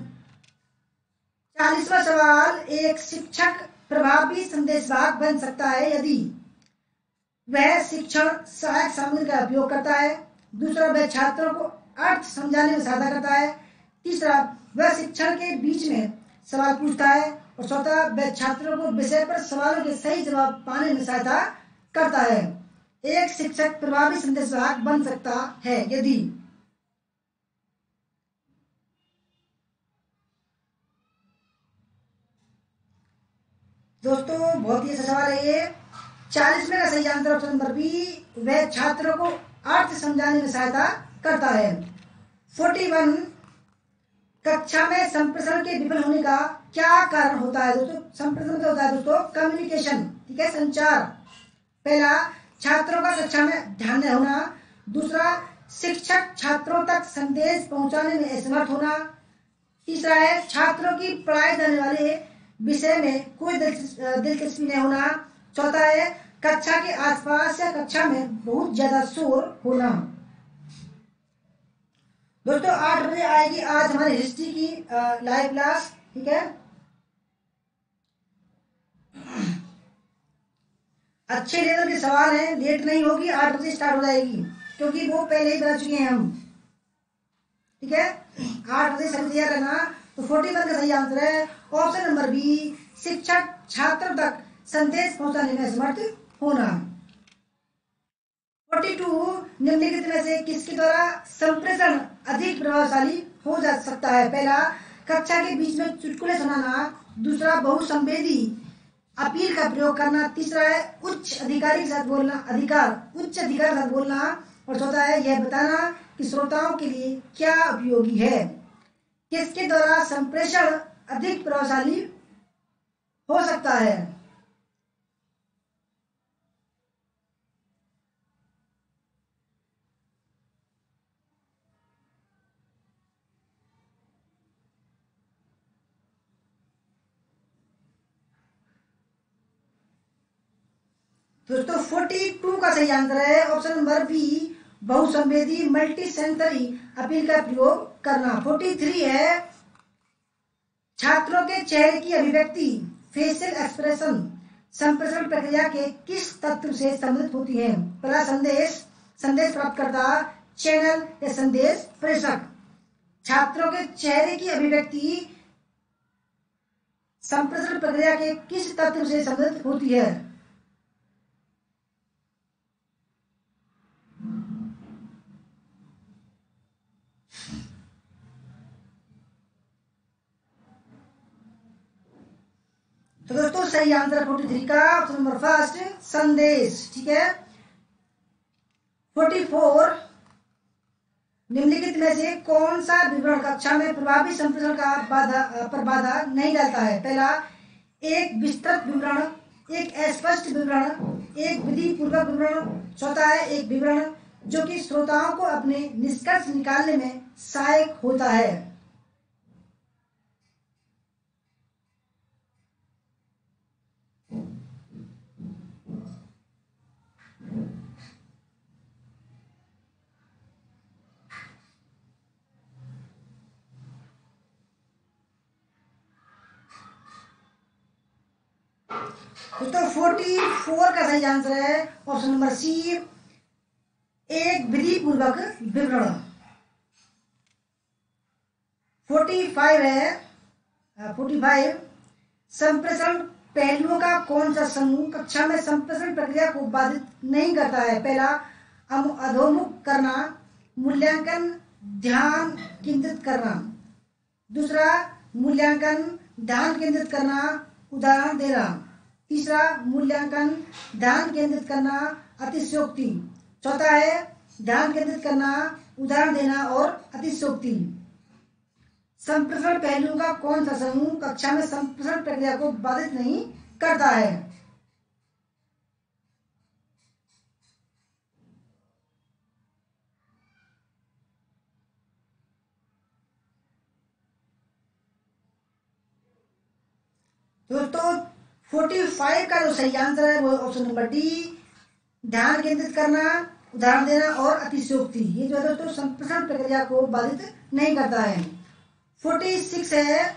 40वां सवाल, एक शिक्षक प्रभावी संदेशवाहक बन सकता है यदि वह शिक्षण सहायक सामग्री का उपयोग करता है, दूसरा वह छात्रों को अर्थ समझाने में सहायता करता है, तीसरा वह शिक्षण के बीच में सवाल पूछता है, और चौथा वह छात्रों को विषय पर सवालों के सही जवाब पाने में सहायता करता है। एक शिक्षक प्रभावी संदेशवाहक बन सकता है यदि, दोस्तों बहुत ही अच्छा सवाल है ये। 40वें का सही आंसर ऑप्शन नंबर बी, वह छात्रों को अर्थ समझाने में सहायता करता है। 41, कक्षा में संप्रेषण के विफल होने का क्या कारण होता है दोस्तों? संप्रेषण क्या होता है दोस्तों? कम्युनिकेशन, ठीक है, संचार। पहला, छात्रों का कक्षा में ध्यान न होना, दूसरा शिक्षक छात्रों तक संदेश पहुंचाने में असमर्थ होना, तीसरा है छात्रों की पढ़ाए जाने वाले विषय में कोई दिलचस्पी नहीं होना, चौथा है कक्षा के आसपास या कक्षा में बहुत ज्यादा शोर होना। दोस्तों 8 बजे आएगी आज हमारी हिस्ट्री की लाइव क्लास, ठीक है। अच्छे लेवल के सवाल हैं, लेट नहीं होगी, 8 बजे स्टार्ट हो जाएगी, क्योंकि वो पहले ही बता चुके हैं हम, ठीक है। 8 बजे सभी तैयार रहना। तो 41 का सही आंसर है ऑप्शन नंबर बी, शिक्षक छात्रों तक संदेश पहुंचाने में समर्थ होना। 42, निम्नलिखित में से किसके द्वारा संप्रेषण अधिक प्रभावशाली हो जा सकता है? पहला, कक्षा के बीच में चुटकुले सुनाना, दूसरा बहुसंवेदी अपील का प्रयोग करना, तीसरा है उच्च अधिकारी के साथ बोलना, उच्च अधिकार के साथ बोलना, और चौथा है यह बताना कि श्रोताओं के लिए क्या उपयोगी है। किसके द्वारा संप्रेषण अधिक प्रभावशाली हो सकता है? दोस्तों 42 का सही आंसर है ऑप्शन नंबर बी, बहुसंवेदी मल्टी सेंसरी अपील का प्रयोग करना। 43 है, छात्रों के चेहरे की अभिव्यक्ति फेशियल एक्सप्रेशन संप्रेषण प्रक्रिया के किस तत्व से संबंधित होती है? पहला, संदेश प्राप्तकर्ता, चैनल या संदेश प्रेषक। छात्रों के चेहरे की अभिव्यक्ति संप्रेषण प्रक्रिया के किस तत्व से संबंधित होती है? तो दोस्तों सही आंसर 43 का ऑप्शन नंबर फर्स्ट, संदेश, ठीक है। 44, निम्नलिखित में से कौन सा विवरण कक्षा में प्रभावी संप्रेषण पर बाधा नहीं डालता है? पहला, एक विस्तृत विवरण, एक अस्पष्ट विवरण, एक विधि पूर्वक विवरण, चौथा है एक विवरण जो कि श्रोताओं को अपने निष्कर्ष निकालने में सहायक होता है। दोस्तों 44 का सही आंसर है ऑप्शन नंबर सी, एक विधि पूर्वक विवरण। 45 है 45, संप्रेषण पहलुओं का कौन सा समूह कक्षा में संप्रेषण प्रक्रिया को बाधित नहीं करता है? पहला, अधोमुख करना, मूल्यांकन, ध्यान केंद्रित करना, दूसरा मूल्यांकन, ध्यान केंद्रित करना, उदाहरण देना, तीसरा मूल्यांकन, ध्यान केंद्रित करना, अतिशयोक्ति, चौथा है ध्यान केंद्रित करना, उदाहरण देना और अतिशयोक्ति। संप्रेषण पहलुओं का कौन सा समूह कक्षा में संप्रेषण प्रक्रिया को बाधित नहीं करता है? दोस्तों 45 का जो सही आंसर है वो ऑप्शन नंबर डी, ध्यान केंद्रित करना, उदाहरण देना और अतिशयोक्ति। ये जो है दोस्तों संप्रेषण प्रक्रिया को बाधित नहीं करता है। 46 है,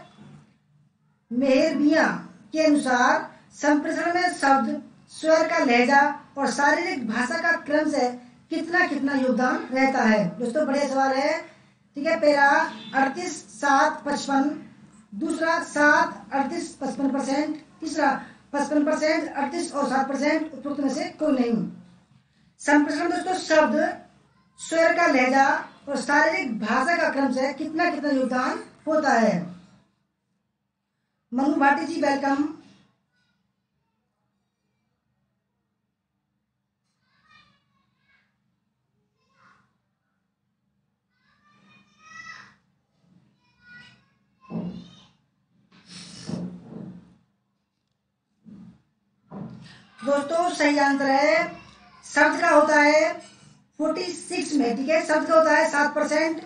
मेहरबिया के अनुसार संप्रेषण में शब्द, स्वर का लहजा और शारीरिक भाषा का क्रम से कितना कितना योगदान रहता है। दोस्तों बढ़िया सवाल है, ठीक है। पहला 38, 7, 55, दूसरा 7, 38, 55%, तीसरा 55%, 38 और 7%, उपरोक्त में से कोई नहीं। संप्रेषण दोस्तों शब्द, स्वर का लहजा और शारीरिक भाषा का क्रम से कितना कितना योगदान होता है। मनु भाटी जी वेलकम। दोस्तों सही आंसर है, शब्द का होता है 46 में, ठीक है। शब्द का होता है 7%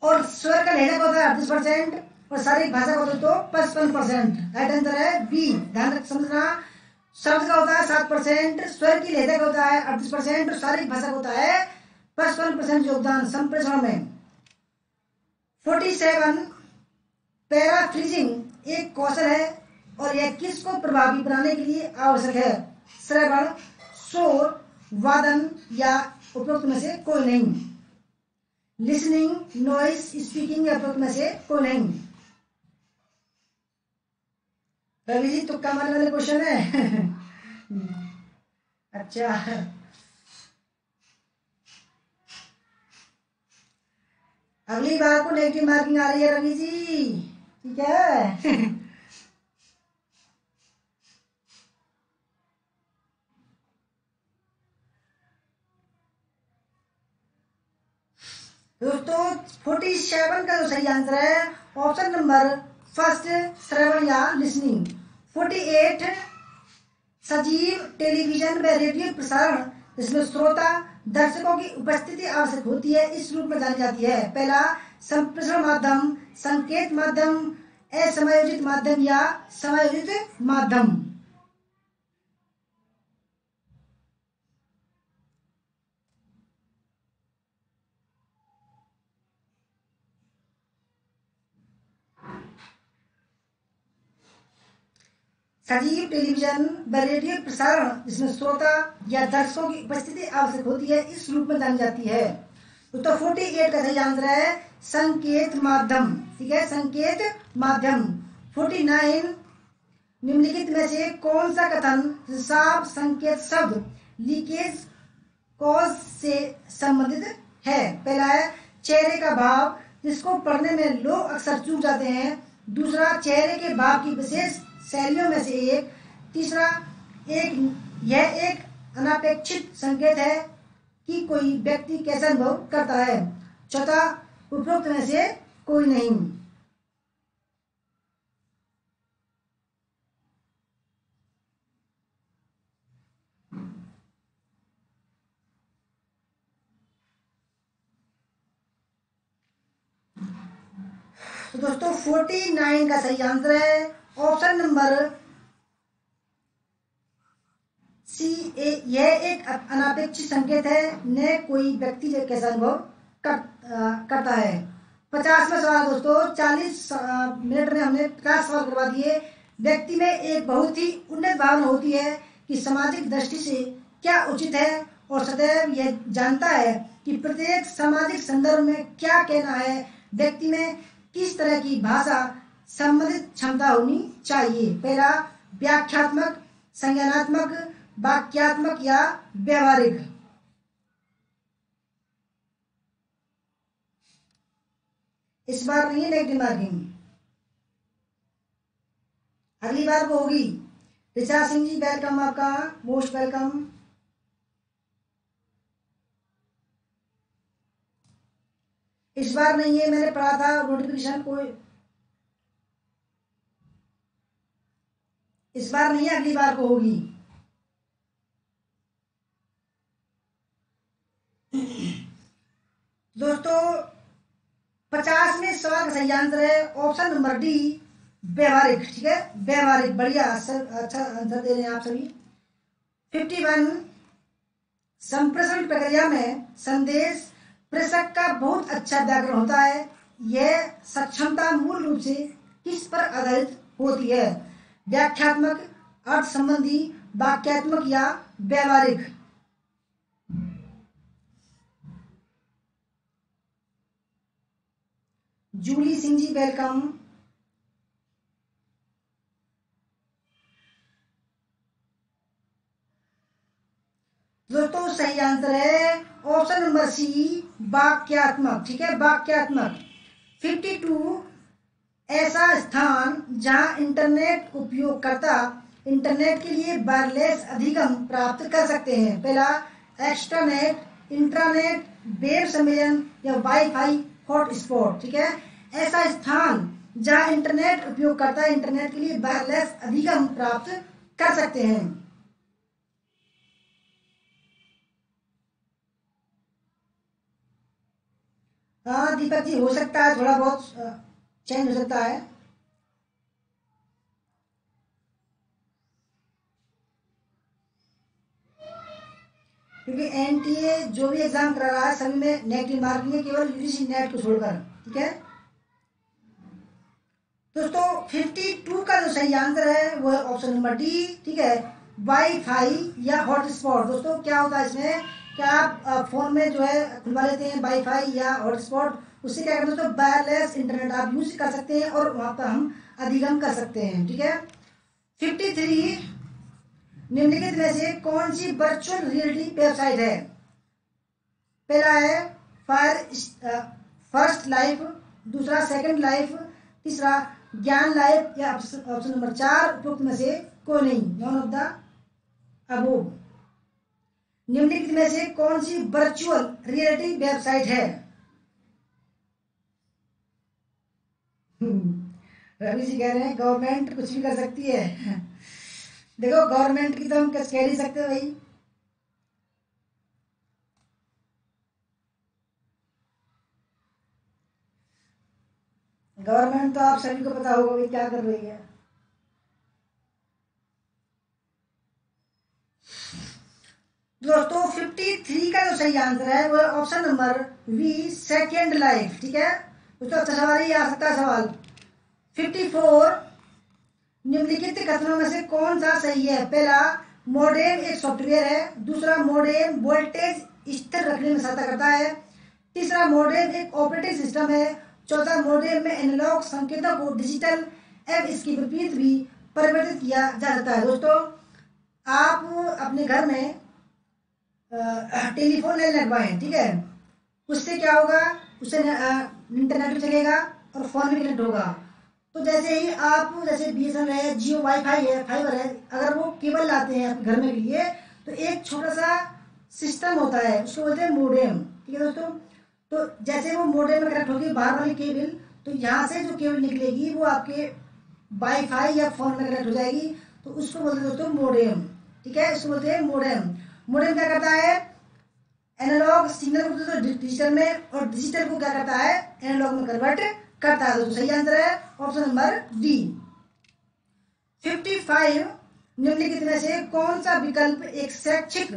और स्वर का लहजा का होता है 38% और शारीरिक भाषा का होता है तो 55%। राइट आंसर है बी। ध्यान रख समझना, शब्द का होता है 7%, स्वर की लहजा का होता है 38% और शारीरिक भाषा का होता है 55% योगदान संप्रेषण में। 47, पैराफ्रीजिंग एक कौशल है और यह किसको प्रभावी बनाने के लिए आवश्यक है। श्रवण, शोर, वादन या उपरोक्त में से कोई नहीं। लिसनिंग, नॉइस, स्पीकिंग या उपरोक्त में से कोई नहीं। रवि जी तुक्का मारने वाले क्वेश्चन है। अच्छा, अगली बार को नेगेटिव मार्किंग आ रही है रवि जी, ठीक है। दोस्तों 47 का जो सही आंसर है ऑप्शन नंबर फर्स्ट, श्रवण या लिसनिंग। 48, सजीव टेलीविजन व रेडियो प्रसारण जिसमें श्रोता दर्शकों की उपस्थिति आवश्यक होती है इस रूप में जानी जाती है। पहला संप्रेषण माध्यम, संकेत माध्यम, असमायोजित माध्यम या समायोजित माध्यम। सजीव टेलीविजन व रेडियो प्रसारण जिसमें श्रोता या दर्शकों की उपस्थिति आवश्यक होती है इस रूप में जानी जाती है। तो 48 का सही आंसर है संकेत माध्यम, ठीक है, संकेत माध्यम। 49, निम्नलिखित में से कौन सा कथन रिसाव संकेत शब्द लीकेज कॉज से संबंधित है। पहला है चेहरे का भाव जिसको पढ़ने में लोग अक्सर चूक जाते हैं। दूसरा चेहरे के भाव की विशेष शैलियों में से एक। तीसरा यह एक अनापेक्षित संकेत है कि कोई व्यक्ति कैसा अनुभव करता है। चौथा उपरोक्त में से कोई नहीं। तो दोस्तों 49 का सही आंसर है ऑप्शन नंबर सी ए। यह एक अनापेक्षित संकेत है, न कोई व्यक्ति कैसा अनुभव करता है। 50वां सवाल दोस्तों, 40 मिनट में हमने 50 सवाल करवा दिए। व्यक्ति में एक बहुत ही उन्नत भावना होती है कि सामाजिक दृष्टि से क्या उचित है और सदैव यह जानता है कि प्रत्येक सामाजिक संदर्भ में क्या कहना है। व्यक्ति में किस तरह की भाषा संबंधित क्षमता होनी चाहिए। पहला व्याख्यात्मक, संज्ञानात्मक, वाक्यात्मक या व्यवहारिक। इस बार नहीं है नेगेटिव मार्किंग, अगली बार को होगी। ऋचा सिंह जी वेलकम, आपका मोस्ट वेलकम। इस बार नहीं है, मैंने पढ़ा था नोटिफिकेशन कोई, इस बार नहीं है, अगली बार को होगी। दोस्तों 50वें सवाल का सही आंसर है ऑप्शन नंबर डी, व्यवहारिक, ठीक है, व्यवहारिक, बढ़िया, अच्छा आंसर दे रहे हैं आप सभी। 51, संप्रेषण प्रक्रिया में संदेश प्रेषक का बहुत अच्छा व्याकरण होता है। यह सक्षमता मूल रूप से किस पर आधारित होती है? व्याख्यात्मक, अर्थ संबंधी, वाक्यात्मक या व्यवहारिक? जूली सिंह जी वेलकम। दोस्तों सही आंसर है ऑप्शन नंबर सी, वाक्यात्मक, ठीक है, वाक्यात्मक। 52, ऐसा स्थान जहां इंटरनेट उपयोगकर्ता इंटरनेट के लिए वायरलेस अधिगम प्राप्त कर सकते हैं। पहला एक्स्ट्रानेट, इंट्रानेट, वेब सम्मेलन या वाईफाई हॉटस्पॉट, ठीक है। ऐसा स्थान जहां इंटरनेट उपयोगकर्ता इंटरनेट के लिए वायरलेस अधिगम प्राप्त कर सकते हैं। हाँ दीपक जी, हो सकता है थोड़ा बहुत चेंज हो सकता है। क्योंकि एनटीए जो भी एग्जाम करा रहा है सभी में नेगेटिव मार्किंग है, केवल यूजीसी नेट को छोड़कर, ठीक है। दोस्तों 52 का जो सही आंसर है वो है ऑप्शन नंबर डी, ठीक है, वाईफाई या हॉटस्पॉट। दोस्तों क्या होता है इसमें, क्या आप फोन में जो है खुलवा लेते हैं वाईफाई या हॉटस्पॉट, उससे क्या करते हैं दोस्तों, वायरलेस इंटरनेट आप यूज कर सकते हैं और वहां पर हम अधिगम कर सकते हैं, ठीक है। 53, निम्नलिखित में से कौन सी वर्चुअल रियलिटी वेबसाइट है? पहला है फायर फर्स्ट लाइफ, दूसरा सेकंड लाइफ, तीसरा ज्ञान लाइफ या ऑप्शन नंबर 4 उपरोक्त में से कोई नहीं, नॉन ऑफ द अबोव। निम्नलिखित में से कौन सी वर्चुअल रियलिटी वेबसाइट है? रवि जी कह रहे हैं गवर्नमेंट कुछ भी कर सकती है। देखो गवर्नमेंट की तो हम कह नहीं सकते भाई। गवर्नमेंट तो आप सभी को पता होगा कि क्या कर रही है। दोस्तों 53 का जो सही आंसर है वो option number B, second life, ठीक है। दोस्तों अच्छा सवाल ही आ सकता है सवाल। 54, निम्नलिखित कथनों में से कौन सा सही है? पहला, मॉडेम एक सॉफ्टवेयर है, दूसरा मॉडेम वोल्टेज स्थिर रखने में सहायता करता है, तीसरा मॉडेम एक ऑपरेटिंग सिस्टम है, चौथा मॉडेम में एनालॉग संकेतों को डिजिटल एवं इसके विपरीत भी परिवर्तित किया जा सकता है। दोस्तों आप अपने घर में टेलीफोन लाइन लगवाएं, ठीक है, उससे क्या होगा, उससे इंटरनेट भी चलेगा और फोन भी कनेक्ट होगा। तो जैसे ही आप, जैसे बीएसएनएल है, जियो वाईफाई है, फाइबर है, अगर वो केबल लाते हैं आपके घर में के लिए, तो एक छोटा सा सिस्टम होता है, उसको बोलते हैं मोडेम, ठीक है दोस्तों। तो जैसे वो मोडेम में कनेक्ट होगी बाहर वाली केबल, तो यहाँ से जो केबल निकलेगी वो आपके वाईफाई या फोन में कनेक्ट हो जाएगी, तो उसको बोलते हैं दोस्तों मोडेम, ठीक है, इसको बोलते हैं मोडेम। मोडेम क्या करता है, एनालॉग सिग्नल को तो डिजिटल में और डिजिटल को क्या करता है, एनालॉग में कन्वर्ट करता है। तो सही आंसर है ऑप्शन नंबर डी। 55, निम्नलिखित में से कौन सा विकल्प एक शैक्षिक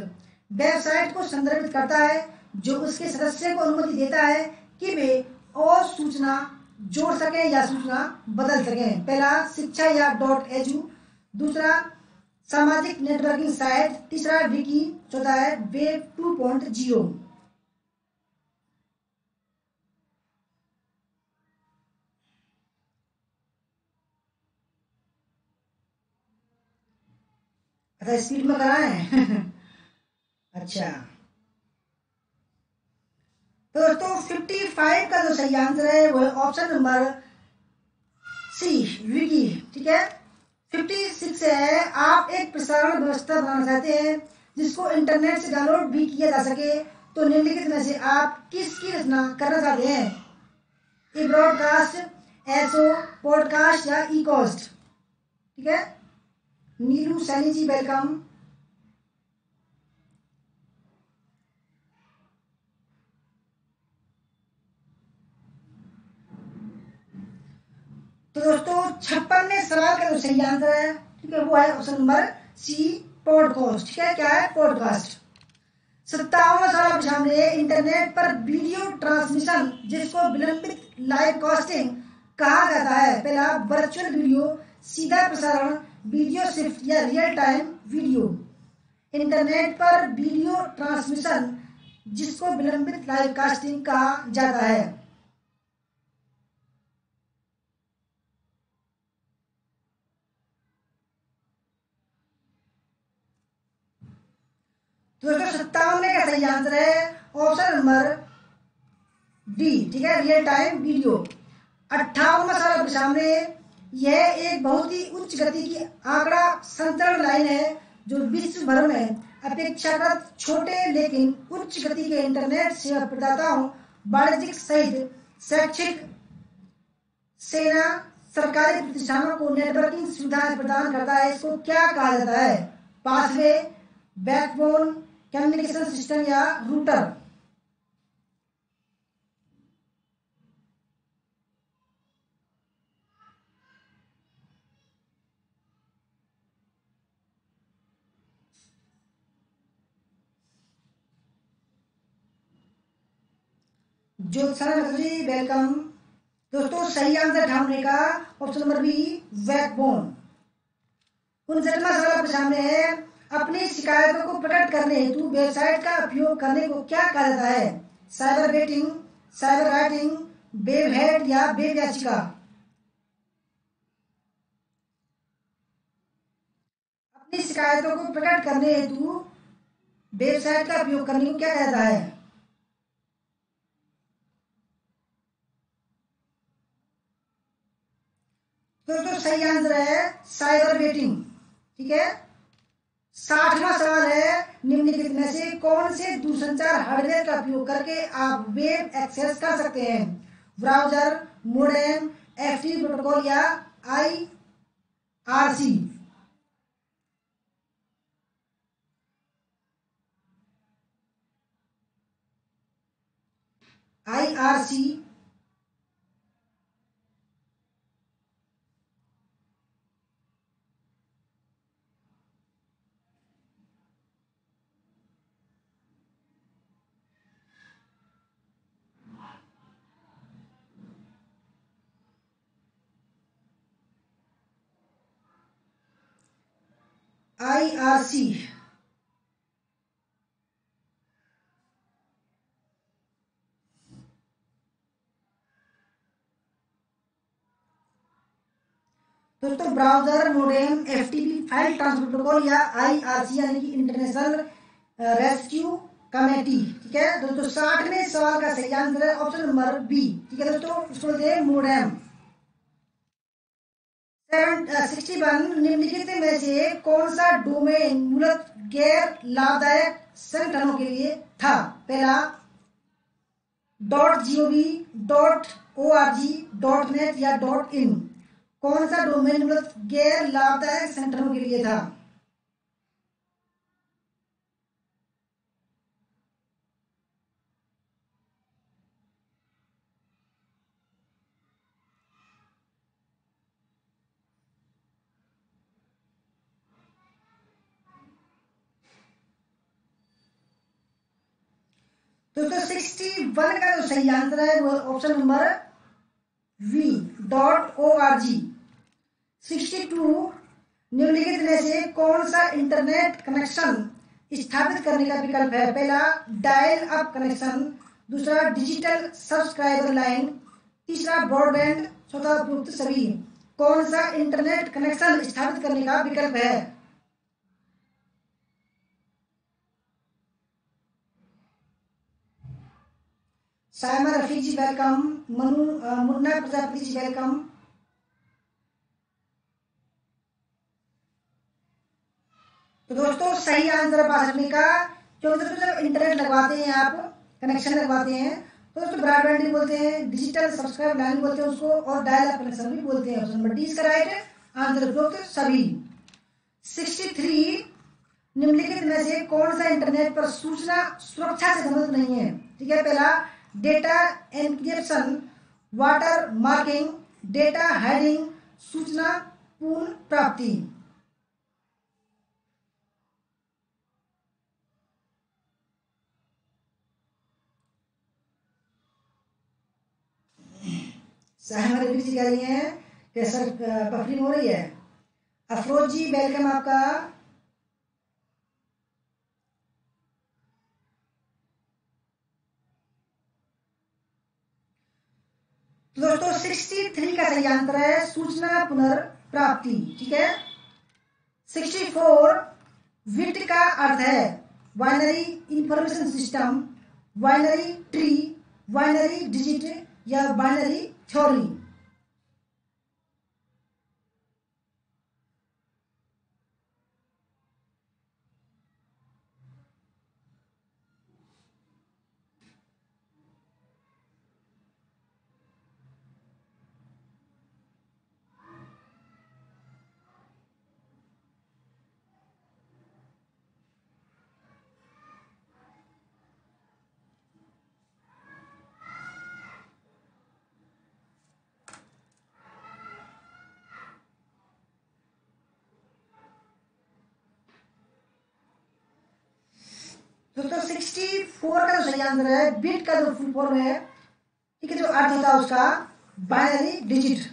वेबसाइट को संदर्भित करता है जो उसके सदस्य को अनुमति देता है कि वे और सूचना जोड़ सकें या सूचना बदल सकें? पहला, शिक्षा या .edu, दूसरा सामाजिक नेटवर्किंग साइट, तीसरा विकी, चौथा है वेब 2.0। अच्छा स्पीड में कराएं। अच्छा तो दोस्तों 55 का जो सही आंसर है वो है ऑप्शन नंबर सी, विकी, ठीक है। 56 है, आप एक प्रसारण व्यवस्था बनाना चाहते हैं जिसको इंटरनेट से डाउनलोड भी किया जा सके, तो निम्नलिखित में से आप किसकी रचना करना चाहते हैं? ई ब्रॉडकास्ट, एसओ, पॉडकास्ट या ई कॉस्ट, ठीक है। नीलू सैनी जी वेलकम। तो दोस्तों 56वें सवाल का जो सही आंसर है, ठीक है, वो है ऑप्शन नंबर सी, पॉडकास्ट। ठीक है, क्या है? पॉडकास्ट। 57वां सवाल आपके सामने है, इंटरनेट पर वीडियो ट्रांसमिशन जिसको विलंबित लाइव कास्टिंग कहा जाता है। पहला, वर्चुअल वीडियो, सीधा प्रसारण, वीडियो शिफ्ट या रियल टाइम वीडियो। इंटरनेट पर वीडियो ट्रांसमिशन जिसको विलंबित लाइव कास्टिंग कहा जाता है। तो दोस्तों 57 का सही आंसर है ऑप्शन नंबर डी, ठीक है, रियल टाइम वीडियो। 58वां सवाल आपके सामने, यह एक बहुत ही उच्च गति की आंकड़ा संचरण लाइन है जो विश्व भर में अपेक्षाकृत छोटे लेकिन उच्च गति के इंटरनेट सेवा प्रदाताओं, वाणिज्यिक सहित शैक्षिक, सेना, सरकारी प्रतिष्ठानों को नेटवर्किंग सुविधाएं प्रदान करता है। इसको क्या कहा जाता है? पाथवे, बैकबोन, कम्युनिकेशन सिस्टम या रूटर। ज्योत्सना जी, वेलकम। दोस्तों सही आंसर ढूंढने का ऑप्शन नंबर बी, बैकबोन। 59वां सवाल आपके सामने है, अपनी शिकायतों को प्रकट करने हेतु वेबसाइट का उपयोग करने को क्या कहा जाता है? Cyber betting, cyber writing, web head या वेब याचिका। अपनी शिकायतों को प्रकट करने हेतु वेबसाइट का उपयोग करने को क्या कहा जाता है? तो सही आंसर है साइबर बेटिंग। ठीक है। 60वां सवाल है, निम्नलिखित में से कौन से दूरसंचार हार्डवेयर का उपयोग करके आप वेब एक्सेस कर सकते हैं? ब्राउजर, मोडेम, एफटीपी प्रोटोकॉल या आईआरसी। आईआरसी। आईआरसी। दोस्तों browser, modem, FTP file transfer protocol या आईआरसी यानी कि इंटरनेशनल रेस्क्यू कमेटी। ठीक है दोस्तों, 60वें सवाल का सही आंसर है ऑप्शन नंबर बी। ठीक है दोस्तों, इसको बोलते हैं मोडेम। 61, निम्नलिखित में से कौन सा डोमेन मूलत गैर लाभदायक संगठनों के लिए था? पहला, .gov, .org, .net या .in। कौन सा डोमेन मूलत गैर लाभदायक संगठनों के लिए था? दोस्तों 61 का जो सही आंसर है वो ऑप्शन नंबर वी, .org। 62, निम्नलिखित में से कौन सा इंटरनेट कनेक्शन स्थापित करने का विकल्प है? पहला, डायल अप कनेक्शन, दूसरा डिजिटल सब्सक्राइबर लाइन, तीसरा ब्रॉडबैंड, चौथा उपयुक्त सभी। कौन सा इंटरनेट कनेक्शन स्थापित करने का विकल्प है? साइमा रफीक जी वेलकम। मुन्ना प्रजापति जी वेलकम। तो दोस्तों सही आंसर है का, क्योंकि दोस्तों जब इंटरनेट लगवाते हैं, आप कनेक्शन लगवाते हैं, तो दोस्तों ब्रॉडबैंड भी बोलते हैं, डिजिटल सब्सक्राइब लाइन बोलते हैं उसको, और डायल अप कनेक्शन भी बोलते हैं। ऑप्शन नंबर डी इसका राइट आंसर उपयुक्त सभी। 63, निम्नलिखित में से कौन सा इंटरनेट पर सूचना सुरक्षा से संबंधित नहीं है? ठीक है, पहला data encryption, water marking, data hiding, सूचना पूर्ण प्राप्ति। हमारे वीर जी कह रही हैं कि सर बफरिंग हो रही है। अफरोज जी वेलकम आपका। तो दोस्तों 63 का सही आंसर है सूचना पुनर्प्राप्ति। ठीक है। 64 विट का अर्थ है binary information system, binary tree, binary digit या बाइनरी थ्योरी। दोस्तों 64 का जो सही आंसर है, बिट का जो फुल फॉर्म है, ठीक है, जो अर्थ होता है उसका बाइनरी डिजिट।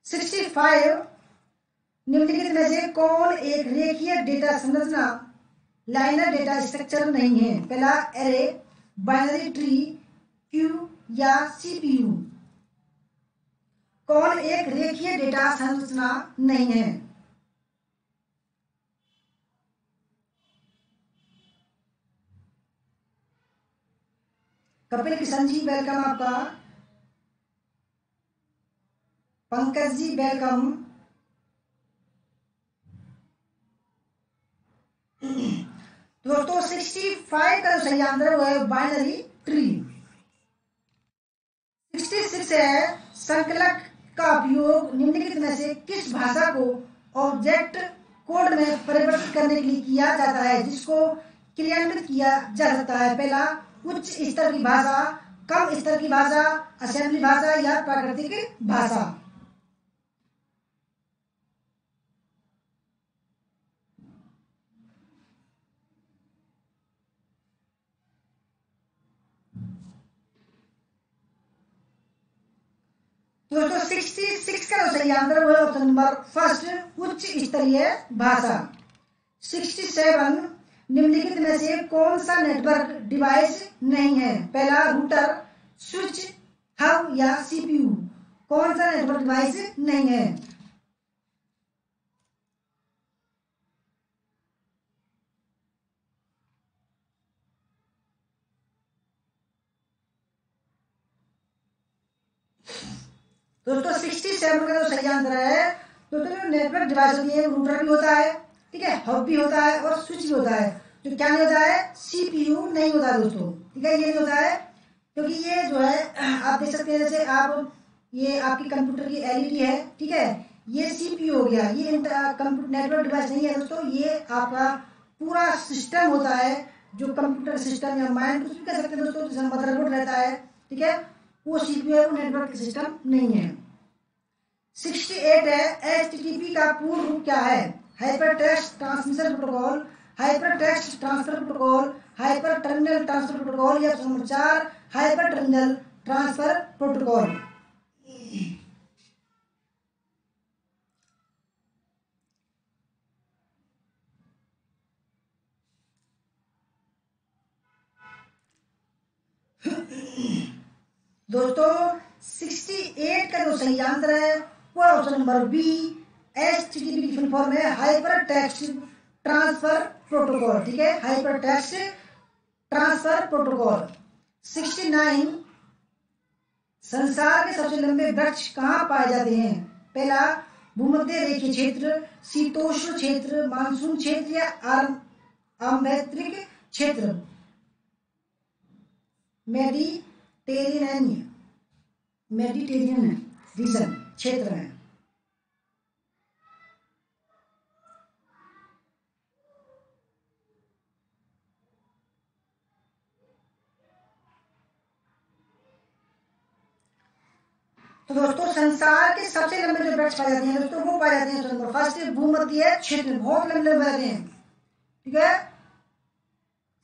65 निम्नलिखित में से कौन एक रेखीय डेटा संरचना लाइनर डेटा स्ट्रक्चर नहीं है? पहला एरे, बाइनरी ट्री, क्यू या सीपीयू। कौन एक रेखीय डेटा संरचना नहीं है? कपिल किशन जी वेलकम आपका। पंकज जी वेलकम। दोस्तों 65 का जो सही आंसर है वो है बाइनरी ट्री। 66 है संकलक का उपयोग निम्नलिखित में से किस भाषा को ऑब्जेक्ट कोड में परिवर्तित करने के लिए किया जाता है, जिसको क्रियान्वित किया जा सकता है? पहला उच्च स्तर की भाषा, कम स्तर की भाषा, असेंबली भाषा या प्राकृतिक भाषा। दोस्तों 66 का सही आंसर है ऑप्शन नंबर फर्स्ट, उच्च स्तरीय भाषा। 67 निम्नलिखित में से कौन सा नेटवर्क डिवाइस नहीं है? पहला रूटर, स्विच, हब या सीपीयू। कौन सा नेटवर्क डिवाइस नहीं है? दोस्तों 67 का जो सही आंसर है, दोस्तों नेटवर्क डिवाइस होती है, रूटर भी होता है, ठीक है, हब भी होता है और स्विच भी होता है। जो क्या नहीं होता है? सीपीयू नहीं होता है दोस्तों, ठीक है, ये नहीं होता है, क्योंकि ये जो है आप देख सकते हैं, जैसे आप ये आपकी कंप्यूटर की एलईडी है, ठीक है, ये सीपीयू हो गया, ये कंप्यूटर नेटवर्क डिवाइस नहीं है दोस्तों, ये आपका पूरा सिस्टम होता है, जो कंप्यूटर सिस्टम या माइंड कुछ भी कह सकते हैं दोस्तों, जिसमें मदरबोर्ड रहता है, ठीक है, वो सीपीयू है, वो नेटवर्क सिस्टम नहीं है। 68 है एचटीटीपी का पूर्ण रूप क्या है? Hyper text transmission protocol, hyper text transfer protocol, hyper terminal transfer protocol या समाचार हाइपर टर्मिनल ट्रांसफर प्रोटोकॉल। दोस्तों 68 का जो सही आंसर है वो ऑप्शन नंबर बी, एचटीटीपी की फुल फॉर्म है हाइपर टेक्स्ट ट्रांसफर प्रोटोकॉल, ठीक है, हाइपर टेक्स्ट ट्रांसफर प्रोटोकॉल। 69 संसार के सबसे लंबे वृक्ष कहाँ पाए जाते हैं? पहला भूमध्य रेखीय क्षेत्र, शीतोष्ण क्षेत्र, मानसून क्षेत्र या आर्द्र क्षेत्र। मेडिटेरेनियन मेडिटेरियन रीजन क्षेत्र है। तो दोस्तों संसार के सबसे लंबे जो वृक्ष पाए जाते हैं दोस्तों वो पाए जाते हैं नंबर फर्स्ट भूमध्य क्षेत्र में, बहुत लंबे लंबे रहते हैं। ठीक है,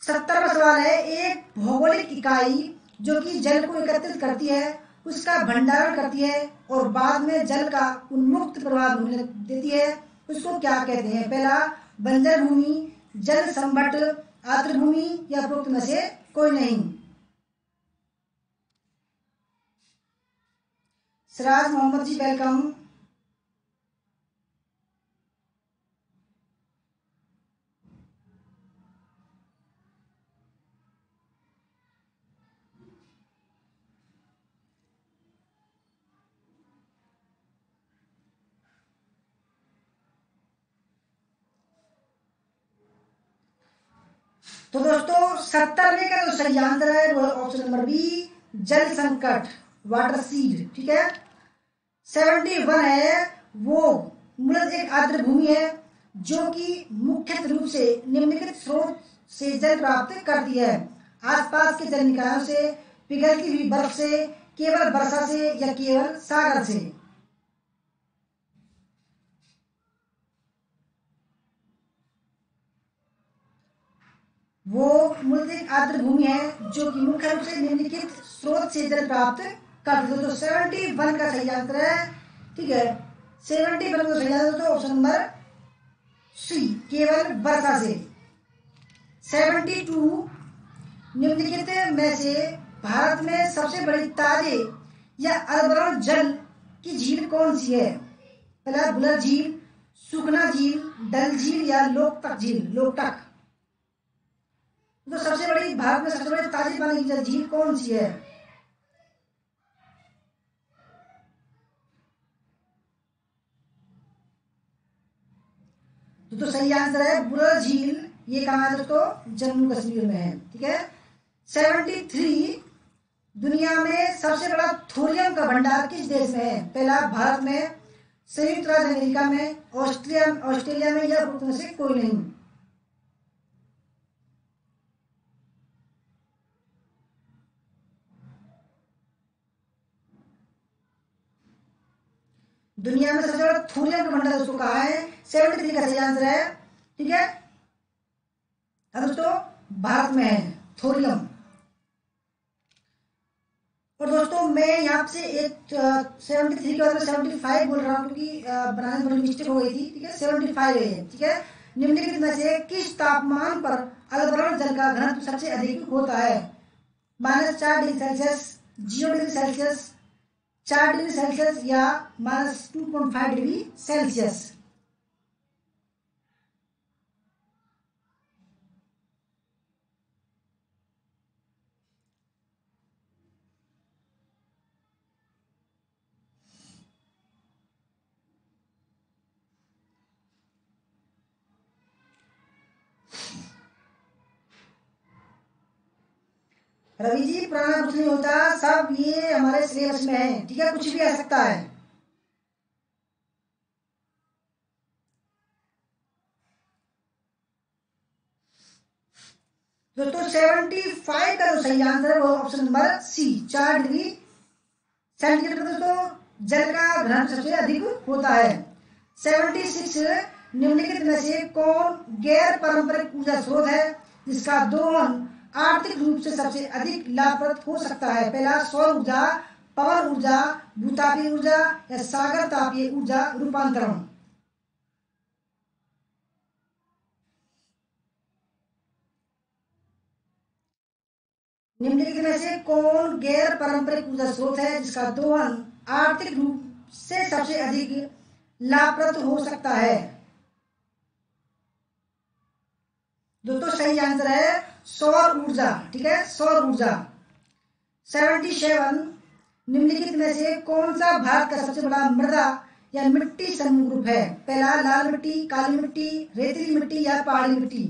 70वां सवाल है, एक भौगोलिक इकाई जो कि जल को एकत्रित करती है, उसका भंडारण करती है और बाद में जल का उन्मुक्त प्रवाह होने देती है, उसको क्या कहते हैं? पहला बंजर भूमि, जल संभट, आर्द्र भूमि या उपरोक्त में से कोई नहीं। सिराज मोहम्मद जी वेलकम। तो दोस्तों 70वें का जो सही आंसर है वो ऑप्शन नंबर बी, जल संकट, वाटर सीड। ठीक है, 71 है, वो मूलतः एक आर्द्र भूमि है जो कि मुख्य रूप से निम्नलिखित स्रोत से जल प्राप्त करती है, आसपास के जल निकायों से, पिघलती हुई बर्फ से, केवल वर्षा से या केवल सागर से। वो मूलतः आर्द्र भूमि है जो कि मुख्य रूप से निम्नलिखित स्रोत से जल प्राप्त करती है। तो 71 का सही आंसर है। ठीक है, 71 का सही आंसर तो ऑप्शन नंबर सी, केवल वर्षा से। 72, निम्नलिखित में से भारत में सबसे बड़ी ताजे या अवतरण जल की झील कौन सी है? पहला बुलर झील, सुखना झील, डल झील या लोकटक झील। लोकटक। तो सबसे बड़ी भारत में सबसे बड़ी ताजी पानी की झील कौन सी है? तो सही आंसर है बुलर झील। ये कहाँ है दोस्तों? जम्मू कश्मीर में है। ठीक है, 73, दुनिया में सबसे बड़ा थोरियम का भंडार किस देश में है? पहला भारत में, संयुक्त राज्य अमेरिका में, ऑस्ट्रेलिया में या में से कोई नहीं। दुनिया में सबसे बड़ा थोरियम का भंडार दोस्तों कहा है? 73 का सही आंसर है। ठीक है, दोस्तों भारत में है थोरियम। और दोस्तों मैं यहाँ से एक 73 के बाद में 75 बोल रहा हूँ क्योंकि बनाने में थोड़ी मिस्टेक हो गई थी। ठीक है, 75 है। ठीक है, निम्नलिखित में से किस तापमान पर अवतरण जल का घनत्व सबसे अधिक होता है? -4 degree Celsius, 0 degree Celsius, 4 degree Celsius या -2.5 डिग्री सेल्सियस। रवि जी पुराना कुछ नहीं होता, सब ये हमारे सिलेबस में है। ठीक है, कुछ भी आ सकता है। दोस्तों 75 का जो सही आंसर है वो option number C, 4 degree centigrade पर दोस्तों जल का घनत्व सबसे अधिक होता है। 76, निम्नलिखित में से कौन गैर पारंपरिक ऊर्जा स्रोत है जिसका दोहन आर्थिक रूप से सबसे अधिक लाभप्रद हो सकता है? पहला सौर ऊर्जा, पवन ऊर्जा, भूतापीय ऊर्जा या सागर तापीय ऊर्जा रूपांतरण। निम्नलिखित में से कौन गैर पारंपरिक ऊर्जा स्रोत है जिसका दोहन आर्थिक रूप से सबसे अधिक लाभप्रद हो सकता है? दोस्तों सही आंसर है सौर ऊर्जा। ठीक है, सौर ऊर्जा। 77, निम्नलिखित में से कौन सा भारत का सबसे बड़ा मृदा या मिट्टी समूह ग्रुप है? पहला लाल मिट्टी, काली मिट्टी, रेतीली मिट्टी या पहाड़ी मिट्टी।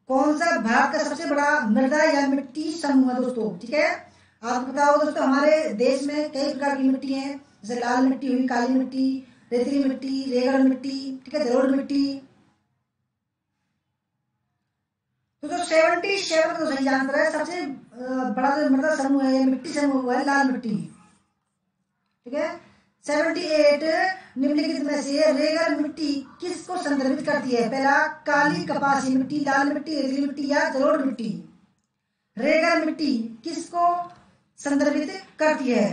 कौन सा भारत का सबसे बड़ा मृदा या मिट्टी समूह है दोस्तों? ठीक है, आपको पता होगा दोस्तों हमारे देश में कई प्रकार की मिट्टी है, जैसे लाल मिट्टी हुई, काली मिट्टी, रेतीली मिट्टी, रेगड़ मिट्टी, ठीक है, जलोढ़ मिट्टी। तो जो 77 तो सही आंसर है। सबसे बड़ा जो मृदा समूह है, मिट्टी समूह है लाल मिट्टी, ठीक है। 78 निम्नलिखित में से रेगड़ मिट्टी किसको संदर्भित करती है? पहला काली कपासी मिट्टी, लाल मिट्टी, रेतीली मिट्टी या जलोढ़ मिट्टी। रेगड़ मिट्टी किसको संदर्भित करती है?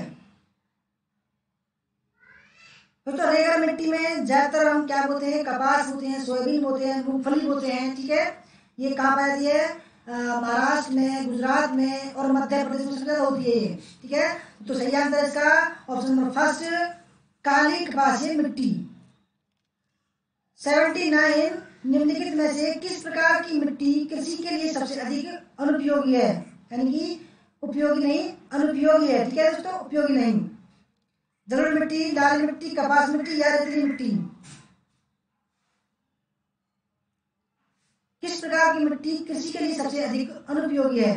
तो रेगड़ मिट्टी में ज्यादातर हम क्या बोलते हैं? कपास बोते हैं, सोयाबीन बोते हैं, मूंगफली बोते हैं, ठीक है। ये कहाँ पाई जाती है? महाराष्ट्र में, गुजरात में और मध्य प्रदेश में सबसे ज्यादा होती है, ठीक है। तो सही आंसर इसका ऑप्शन नंबर फर्स्ट, काली कपासी मिट्टी। 79 निम्नलिखित में से किस प्रकार की मिट्टी कृषि के लिए सबसे अधिक अनुपयोगी है? यानी कि उपयोगी नहीं, अनुपयोगी है, ठीक है दोस्तों, उपयोगी नहीं। जलोढ़ मिट्टी, लाल मिट्टी, कपास मिट्टी या रेतीली मिट्टी। किस प्रकार की मिट्टी कृषि के लिए सबसे अधिक अनुपयोगी है?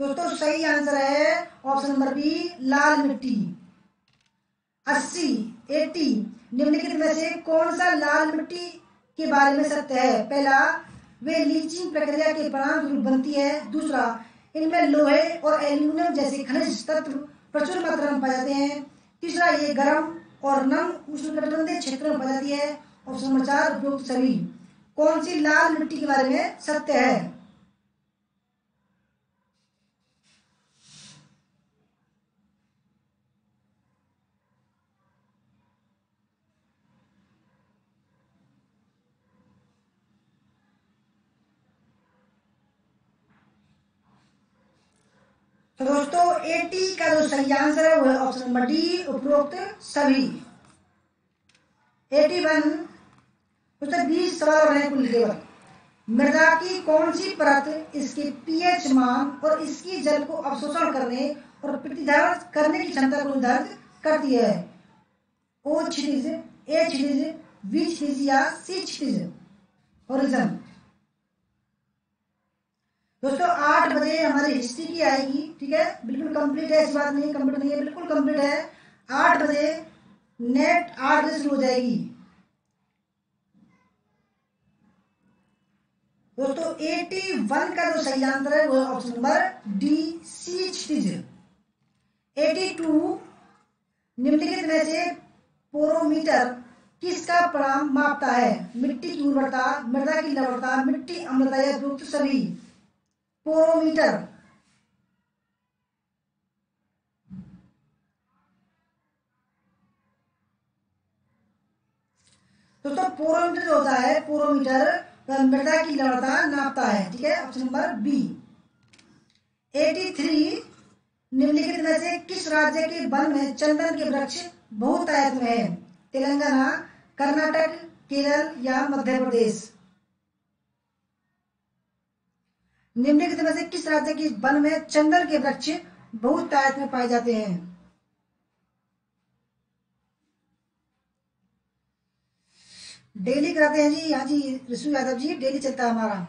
दोस्तों सही आंसर है ऑप्शन नंबर बी, लाल मिट्टी। 80 निम्नलिखित में से कौन सा लाल मिट्टी के बारे में सत्य है? पहला, वे लीचिंग प्रक्रिया के परिणाम बनती है। दूसरा, इनमें लोहे और एल्यूमिनियम जैसे खनिज तत्व प्रचुर मात्रा में पाए जाते हैं। तीसरा, ये गर्म और नम उष्णकटिबंधीय क्षेत्रों में पाई जाती है। ऑप्शन नंबर 4 उपयुक्त सभी। कौन सी लाल मिट्टी के बारे में सत्य है? तो दोस्तों 80 का जो सही आंसर है वो है ऑप्शन नंबर डी, उपरोक्त सभी। 81 दोस्तों 20 सवाल और हैं कुल केवल। मृदा की कौन सी परत इसके पीएच मान और इसकी जल को अवशोषण करने और प्रतिधारण करने की क्षमता को निर्धारित करती है? ओ क्षितिज, ए क्षितिज, बी क्षितिज या सी क्षितिज, होरिजन। दोस्तों 8 बजे हमारी हिस्ट्री की आएगी, ठीक है, बिल्कुल कंप्लीट है, इस बात नहीं कंप्लीट नहीं है, बिल्कुल कंप्लीट है। 8 बजे नेट 8 बजे शुरू हो जाएगी। दोस्तों 81 का जो सही आंसर है वो है ऑप्शन नंबर डी, सी क्षितिज। 82 निम्नलिखित में से पोरोमीटर किसका परिणाम मापता है? मिट्टी की उर्वरता, मृदा की लवणता, मिट्टी अम्लता या उपयुक्त सभी। पोरोमीटर दोस्तों, पोरोमीटर जो होता है, पोरोमीटर मृदा की लवणता नापता है, ठीक है, ऑप्शन नंबर बी। 83 निम्नलिखित में से किस राज्य के वन में चंदन के वृक्ष बहुतायत में है? तेलंगाना, कर्नाटक, केरल या मध्य प्रदेश। निम्नलिखित में से किस राज्य के वन में चंदन के वृक्ष बहुतायत में पाए जाते हैं? डेली कराते हैं जी, हाँ जी ऋषु यादव जी, डेली चलता है हमारा।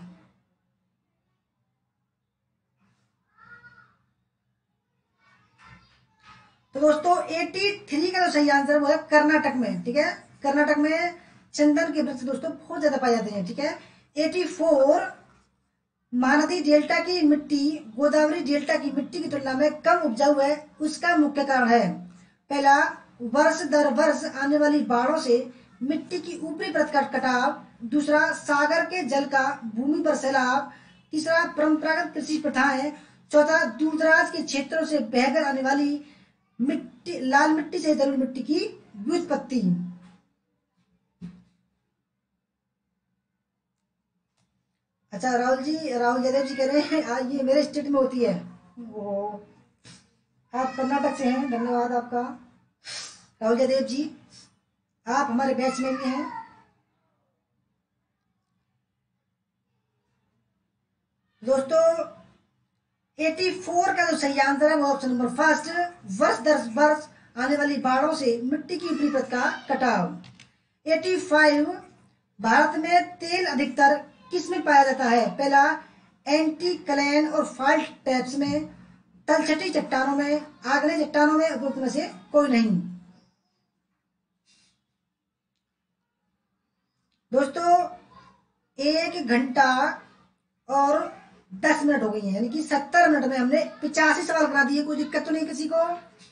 तो दोस्तों 83 का जो सही आंसर वो है कर्नाटक में, ठीक है, कर्नाटक में चंदन के वृक्ष दोस्तों बहुत ज्यादा पाए जाते हैं, ठीक है। 84 महानदी डेल्टा की मिट्टी गोदावरी डेल्टा की मिट्टी की तुलना में कम उपजाऊ है, उसका मुख्य कारण है? पहला, वर्ष दर वर्ष आने वाली बाढ़ों से मिट्टी की ऊपरी परत का कटाव। दूसरा, सागर के जल का भूमि पर सैलाब। तीसरा, परंपरागत कृषि प्रथाएं। चौथा, दूरदराज के क्षेत्रों से बहकर आने वाली मिट्टी, लाल मिट्टी से जलोढ़ मिट्टी की व्युत्पत्ति। अच्छा राहुल जी, राहुल यादव जी कह रहे हैं ये मेरे स्टेट में होती है। वो आप कर्नाटक से हैं, धन्यवाद आपका राहुल यादव जी, आप हमारे बैच में भी हैं। दोस्तों 84 का जो सही आंसर है वो ऑप्शन नंबर फर्स्ट, वर्ष दर वर्ष आने वाली बाढ़ों से मिट्टी की ऊपरी परत का कटाव। 85 भारत में तेल अधिकतर किस में पाया जाता है? पहला, एंटीक्लेन और फाल्ट टैप्स में, तलछटी चट्टानों में, आग्नेय चट्टानों में, उपयुक्त में से कोई नहीं। दोस्तों 1 घंटा और 10 मिनट हो गई है, यानी कि 70 मिनट में हमने 85 सवाल करा दिए। कोई दिक्कत तो नहीं किसी को?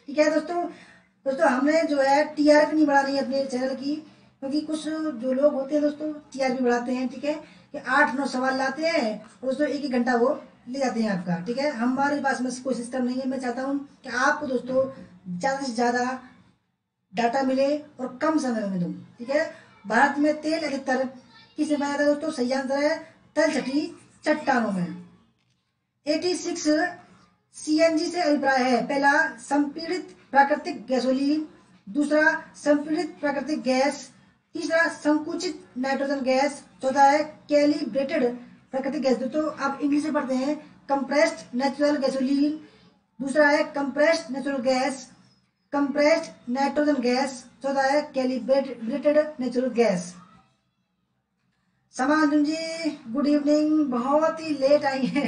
ठीक है दोस्तों। दोस्तों हमने जो है टीआरपी नहीं बढ़ानी है अपने चैनल की, क्योंकि कुछ जो लोग होते हैं दोस्तों टीआरपी बढ़ाते हैं, ठीक है, कि 8-9 सवाल लाते हैं और दोस्तों 1-1 घंटा वो ले जाते हैं आपका। ठीक है, हमारे पास में कोई सिस्टम नहीं है। मैं चाहता हूँ कि आपको दोस्तों ज़्यादा से ज़्यादा डाटा मिले और कम समय में दूँ। ठीक है, भारत में तेल अधिकतर किसमें पाया जाता है दोस्तों? सही आंसर है तलछटी चट्टानों में। 86 सीएनजी से अभिप्राय है। पहला संपीड़ित प्राकृतिक गैसोलीन, दूसरा संपीड़ित प्राकृतिक गैस, तीसरा संकुचित नाइट्रोजन गैस, चौथा है कैलिब्रेटेड प्राकृतिक गैस। दोस्तों आप इंग्लिश में पढ़ते हैं कंप्रेस्ड नेचुरल गैसोलीन, दूसरा है compressed natural gas, compressed nitrogen gas, चौथा है कैलिब्रेटेड नेचुरल गैस। समाज जी गुड इवनिंग, बहुत ही लेट आई है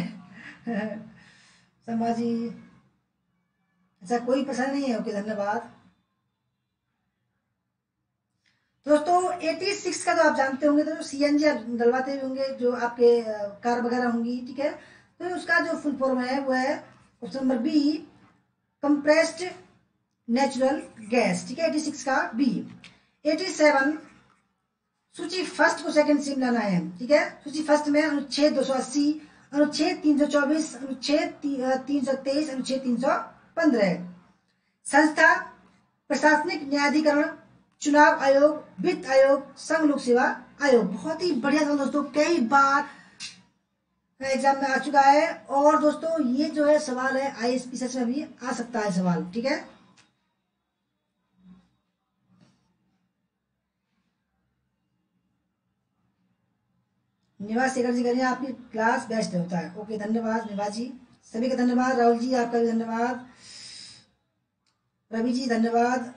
समा जी। अच्छा कोई पसंद नहीं है, ओके धन्यवाद। दोस्तों 86 का तो आप जानते होंगे, तो सीएनजी आप डलवाते होंगे जो आपके कार वगैरह होंगी। ठीक है, तो उसका जो फुल फॉर्म है वो है option number B, compressed natural gas. ठीक है, 86 का बी। 87 सूची फर्स्ट को सेकंड से मिलाना है। ठीक है, सूची फर्स्ट में अनुच्छेद 280, अनुच्छेद 324, अनुच्छेद 323, अनुच्छेद 315। संस्था प्रशासनिक न्यायाधिकरण, चुनाव आयोग, वित्त आयोग, संघ लोक सेवा आयोग। बहुत ही बढ़िया सवाल दोस्तों, कई बार एग्जाम में आ चुका है। और दोस्तों ये जो है सवाल है आईएएस में भी आ सकता है सवाल। ठीक है, निवास शेखर जी करें, आपकी क्लास बेस्ट होता है। ओके धन्यवाद निवास जी, सभी का धन्यवाद। राहुल जी आपका भी धन्यवाद, रवि जी धन्यवाद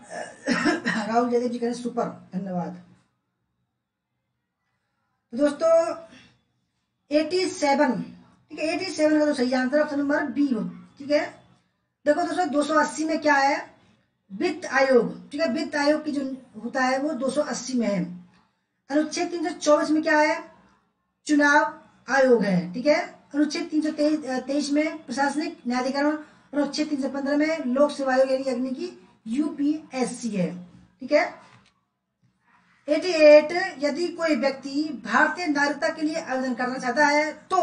राहुल जयदेव जी करें सुपर, धन्यवाद। तो दोस्तों 87, ठीक है, 87 का तो सही आंसर ऑप्शन नंबर बी हो। ठीक है, देखो दोस्तों 280 में क्या है? वित्त आयोग। ठीक है, वित्त आयोग की जो होता है वो 280 में है। अनुच्छेद 324 में क्या है? चुनाव आयोग है। ठीक है, अनुच्छेद 323 में प्रशासनिक न्यायाधिकरण, अनुच्छेद 315 में लोक सेवा आयोग यानी अग्नि की यूपीएससी है। ठीक है, 88 यदि कोई व्यक्ति भारतीय नागरिकता के लिए आवेदन करना चाहता है तो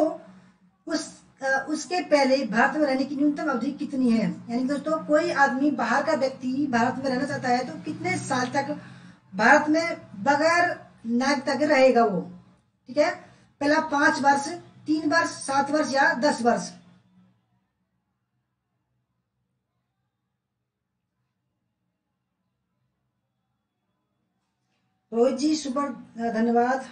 उसके पहले भारत में रहने की न्यूनतम अवधि कितनी है? यानी दोस्तों कोई आदमी बाहर का व्यक्ति भारत में रहना चाहता है तो कितने साल तक भारत में बगैर नागरिकता के रहेगा वो? ठीक है, पहला 5 वर्ष, 3 वर्ष, 7 वर्ष या 10 वर्ष। रोहित जी सुपर, धन्यवाद।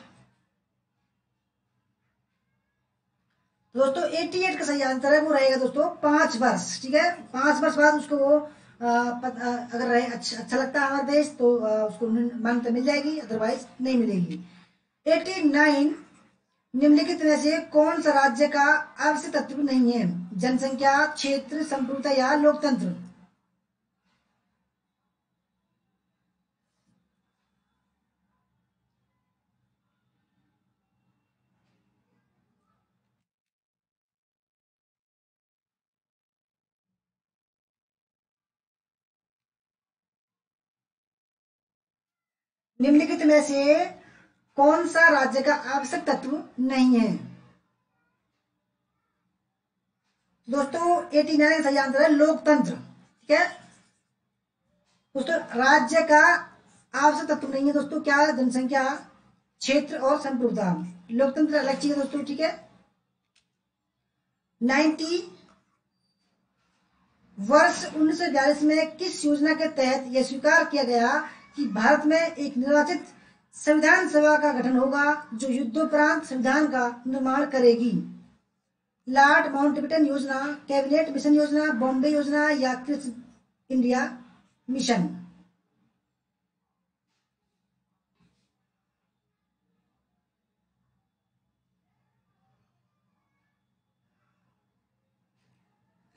दोस्तों 88 का सही आंसर है वो रहेगा दोस्तों 5 वर्ष। ठीक है, 5 वर्ष बाद उसको वो अगर रहे अच्छा लगता है हमारा देश तो उसको मान्यता मिल जाएगी, अदरवाइज नहीं मिलेगी। 89 निम्नलिखित में से कौन सा राज्य का आवश्यक तत्व नहीं है? जनसंख्या, क्षेत्र, संप्रभुता या लोकतंत्र। निम्नलिखित में से कौन सा राज्य का आवश्यक तत्व नहीं है? दोस्तों 89 सही आंसर है लोकतंत्र। ठीक है दोस्तों, राज्य का आवश्यक तत्व नहीं है दोस्तों क्या? जनसंख्या, क्षेत्र और संप्रभुता। लोकतंत्र अलग चीज है दोस्तों। ठीक है, 90 वर्ष 1942 में किस योजना के तहत यह स्वीकार किया गया कि भारत में एक निर्वाचित संविधान सभा का गठन होगा जो युद्धोपरांत संविधान का निर्माण करेगी? लॉर्ड माउंटबेटन योजना, कैबिनेट मिशन योजना, बॉम्बे योजना या Quit India mission.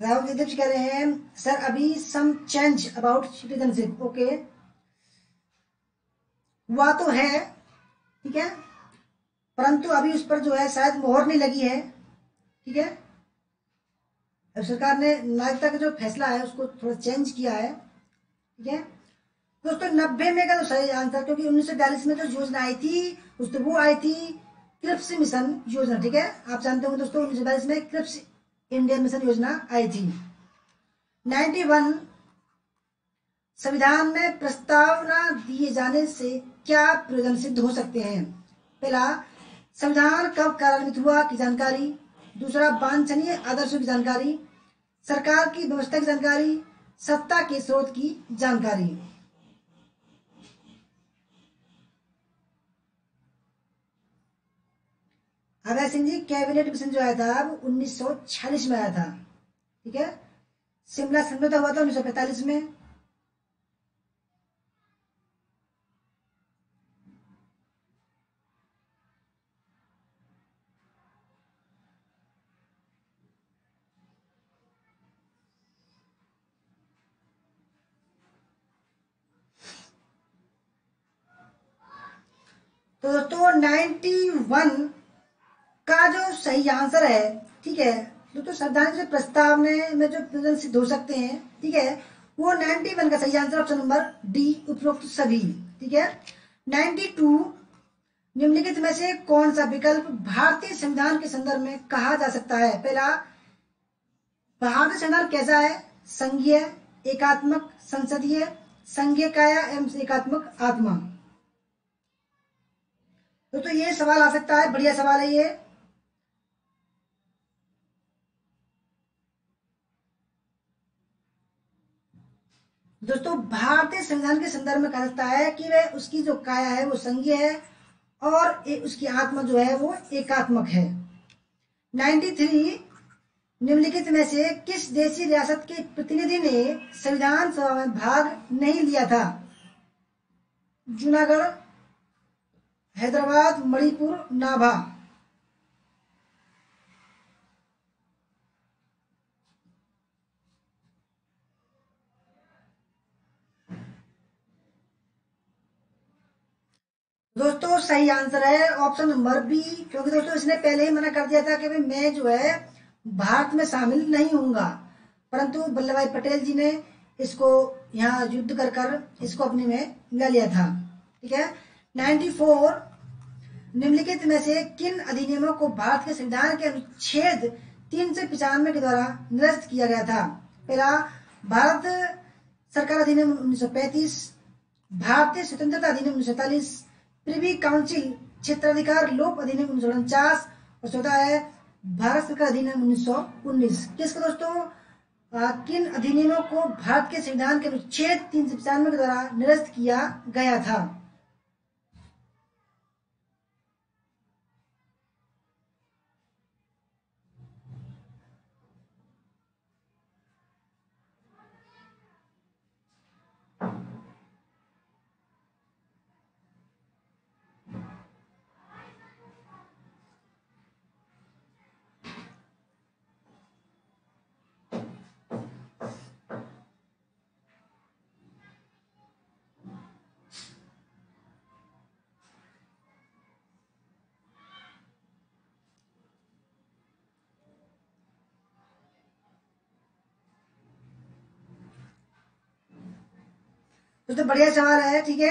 Rahul Jaidev ji कह रहे हैं सर अभी some change about citizenship. Okay, हुआ तो है। ठीक है, परंतु अभी उस पर जो है शायद मोहर नहीं लगी है। ठीक है, अब सरकार ने नागरिकता का जो फैसला है उसको थोड़ा चेंज किया है। ठीक है दोस्तों, 90 में का तो सही आंसर, क्योंकि 1942 में जो योजना आई थी उस तो वो आई थी क्रिप्स मिशन योजना। ठीक है, आप जानते होंगे दोस्तों 1942 में क्रिप्स इंडिया मिशन योजना आई थी। 91, संविधान में प्रस्तावना दिए जाने से क्या प्रयोजन सिद्ध हो सकते हैं? पहला, संविधान कब कार्यान्वित हुआ की जानकारी। दूसरा, वांछनीय आदर्शों की जानकारी। सरकार की व्यवस्था की जानकारी। सत्ता के स्रोत की जानकारी। अभय सिंह जी, कैबिनेट मिशन जो आया था वो 1946 में आया था। ठीक है, शिमला समझौता हुआ था 1945 में। तो दोस्तों 91 का जो सही आंसर है, ठीक है दोस्तों, संविधान के प्रस्तावना में जो प्रयोजन सिद्ध हो सकते हैं, ठीक है, वो 91 का सही आंसर ऑप्शन नंबर डी, उपरोक्त सभी। ठीक है, 92, निम्नलिखित में से कौन सा विकल्प भारतीय संविधान के संदर्भ में कहा जा सकता है? पहला, भारतीय संविधान कैसा है? संघीय, एकात्मक, संसदीय, संघीय काया एवं एकात्मक आत्मा। तो ये सवाल आ सकता है, बढ़िया सवाल है ये। दोस्तों भारतीय संविधान के संदर्भ में कहा जाता है कि वह उसकी जो काया है वो संघीय है और उसकी आत्मा जो है वो एकात्मक है। 93, निम्नलिखित में से किस देशी रियासत के प्रतिनिधि ने संविधान सभा में भाग नहीं लिया था? जूनागढ़, हैदराबाद, मणिपुर, नाभा। दोस्तों सही आंसर है ऑप्शन नंबर बी, क्योंकि दोस्तों इसने पहले ही मना कर दिया था कि भाई मैं जो है भारत में शामिल नहीं होऊंगा, परंतु वल्लभ भाई पटेल जी ने इसको यहाँ युद्ध कर कर इसको अपने में ले लिया था। ठीक है, 94, निम्नलिखित में से किन अधिनियमों को भारत के संविधान के अनुच्छेद 395 के द्वारा निरस्त किया गया था? पहला, भारत सरकार अधिनियम 1935, भारतीय स्वतंत्रता अधिनियम 1947, प्रिवी काउंसिल क्षेत्राधिकार लोप अधिनियम 1949 और चौथा है भारत सरकार अधिनियम 1919। किसको दोस्तों, किन अधिनियमों को भारत के संविधान के अनुच्छेद 395 के द्वारा निरस्त किया गया था? तो बढ़िया सवाल है। ठीक है,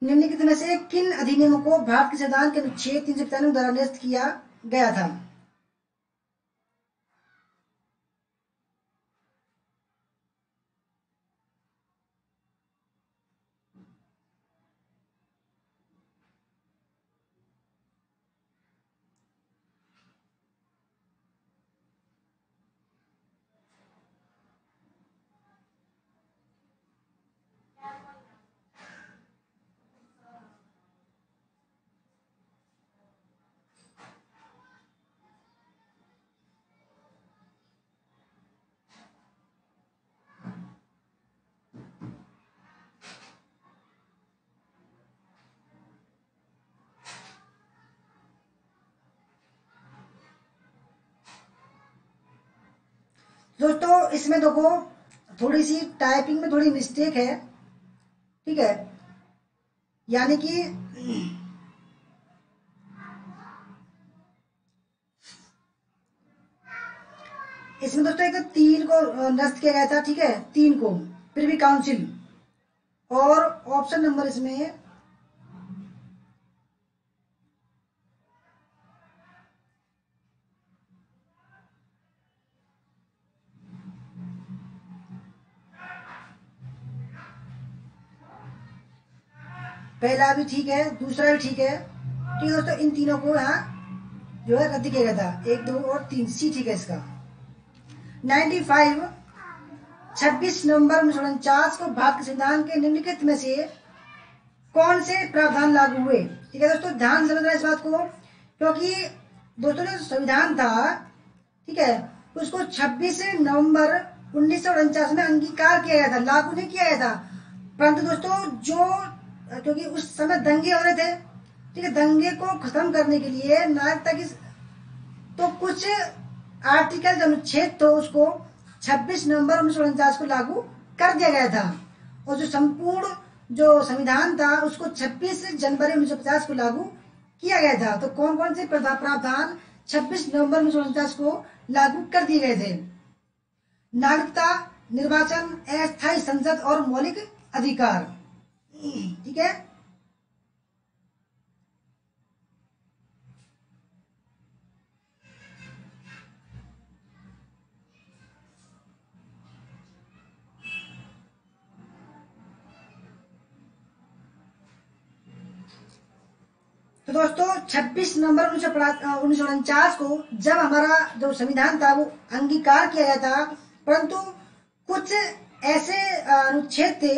निम्नलिखित में से किन अधिनियमों को भारत के संविधान के अनुच्छेद 395 द्वारा निरस्त किया गया था? दोस्तों इसमें देखो थोड़ी सी टाइपिंग में थोड़ी मिस्टेक है, ठीक है, यानी कि इसमें दोस्तों एक 3 को नष्ट किया गया था, ठीक है, 3 को प्रिवी काउंसिल, और ऑप्शन नंबर इसमें पहला भी ठीक है, दूसरा भी ठीक है, ठीक है दोस्तों, इन तीनों को यहाँ जो है रद्द किया गया था, 1 2 और 3, सी ठीक है इसका। 95 26 नवंबर 1949 को भारत के संविधान के निम्नलिखित में से कौन से प्रावधान लागू हुए? ठीक है दोस्तों, ध्यान से समझना इस बात को, क्योंकि दोस्तों जो संविधान था, ठीक है, उसको 26 नवंबर 1949 में अंगीकार किया गया था, लागू नहीं किया गया था। परंतु दोस्तों जो क्योंकि उस समय दंगे हो रहे थे, ठीक है, दंगे को खत्म करने के लिए नागरिकता की तो कुछ आर्टिकल जो अनुच्छेद तो उसको 26 नवंबर 1949 को लागू कर दिया गया था, और जो संपूर्ण जो संविधान था उसको 26 जनवरी 1950 को लागू किया गया था। तो कौन कौन से प्रावधान 26 नवंबर 1949 को लागू कर दिए गए थे? नागरिकता, निर्वाचन, अस्थायी संसद और मौलिक अधिकार, ठीक है। तो दोस्तों 26 नवंबर 1949 को जब हमारा जो संविधान था वो अंगीकार किया गया था, परंतु कुछ ऐसे अनुच्छेद थे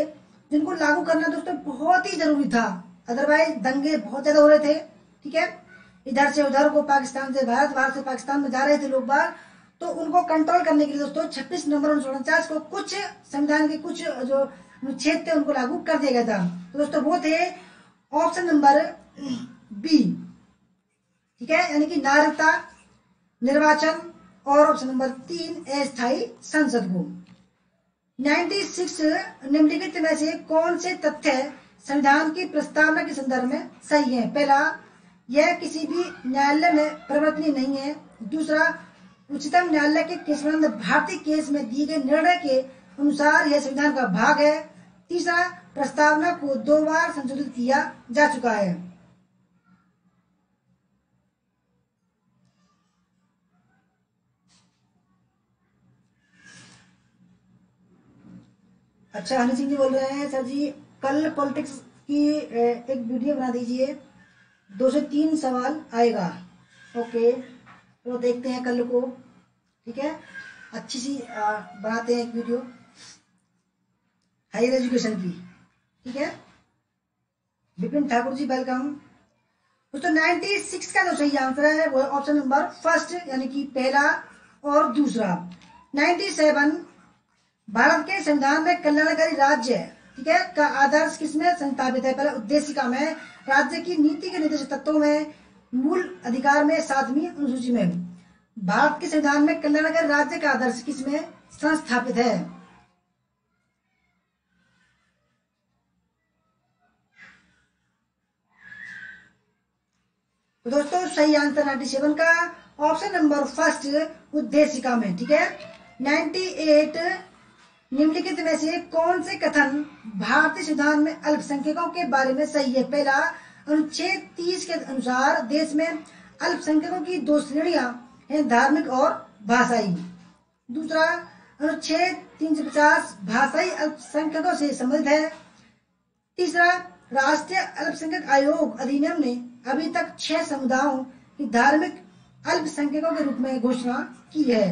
जिनको लागू करना दोस्तों बहुत ही जरूरी था, अदरवाइज दंगे बहुत ज्यादा हो रहे थे, ठीक है, इधर से उधर को, पाकिस्तान से भारत, भारत से पाकिस्तान में जा रहे थे लोग बाहर, तो उनको कंट्रोल करने के लिए दोस्तों 26 नवंबर 1949 को कुछ संविधान के कुछ जो अनुच्छेद थे उनको लागू कर दिया गया था। तो दोस्तों वो थे ऑप्शन नंबर बी, ठीक है, यानी कि नागरिकता, निर्वाचन और ऑप्शन नंबर 3 अस्थायी संसद को। 96 निम्नलिखित में से कौन से तथ्य संविधान की प्रस्तावना के संदर्भ में सही है? पहला, यह किसी भी न्यायालय में परिवर्तनीय नहीं है। दूसरा, उच्चतम न्यायालय के केशवानंद भारती केस में दिए गए निर्णय के अनुसार यह संविधान का भाग है। तीसरा, प्रस्तावना को 2 बार संशोधित किया जा चुका है। अच्छा, हनी सिंह जी बोल रहे हैं, सर जी कल पॉलिटिक्स की एक वीडियो बना दीजिए, 2 से 3 सवाल आएगा। ओके, तो देखते हैं कल को, ठीक है, अच्छी सी बनाते हैं एक वीडियो हायर एजुकेशन की, ठीक है। विपिन ठाकुर जी वेलकम। दोस्तों 96 का जो सही आंसर है वो ऑप्शन नंबर फर्स्ट, यानी कि पहला और दूसरा। 97 भारत के संविधान में कल्याणकारी राज्य, ठीक है, का आदर्श किसमें संस्थापित है? पहले उद्देशिका में, राज्य की नीति के निर्देशक तत्वों में, मूल अधिकार में, 7वीं अनुसूची में। भारत के संविधान में कल्याणकारी राज्य का आदर्श किसमें संस्थापित है? तो दोस्तों सही आंसर 97 का ऑप्शन नंबर फर्स्ट, उद्देशिका में, ठीक है। 98 निम्नलिखित में से कौन से कथन भारतीय संविधान में अल्पसंख्यकों के बारे में सही है? पहला, अनुच्छेद 30 के अनुसार देश में अल्पसंख्यकों की 2 श्रेणियां हैं, धार्मिक और भाषाई। दूसरा, अनुच्छेद 350 भाषाई अल्पसंख्यकों से संबंधित है। तीसरा, राष्ट्रीय अल्पसंख्यक आयोग अधिनियम ने अभी तक 6 समुदायों की धार्मिक अल्पसंख्यकों के रूप में घोषणा की है।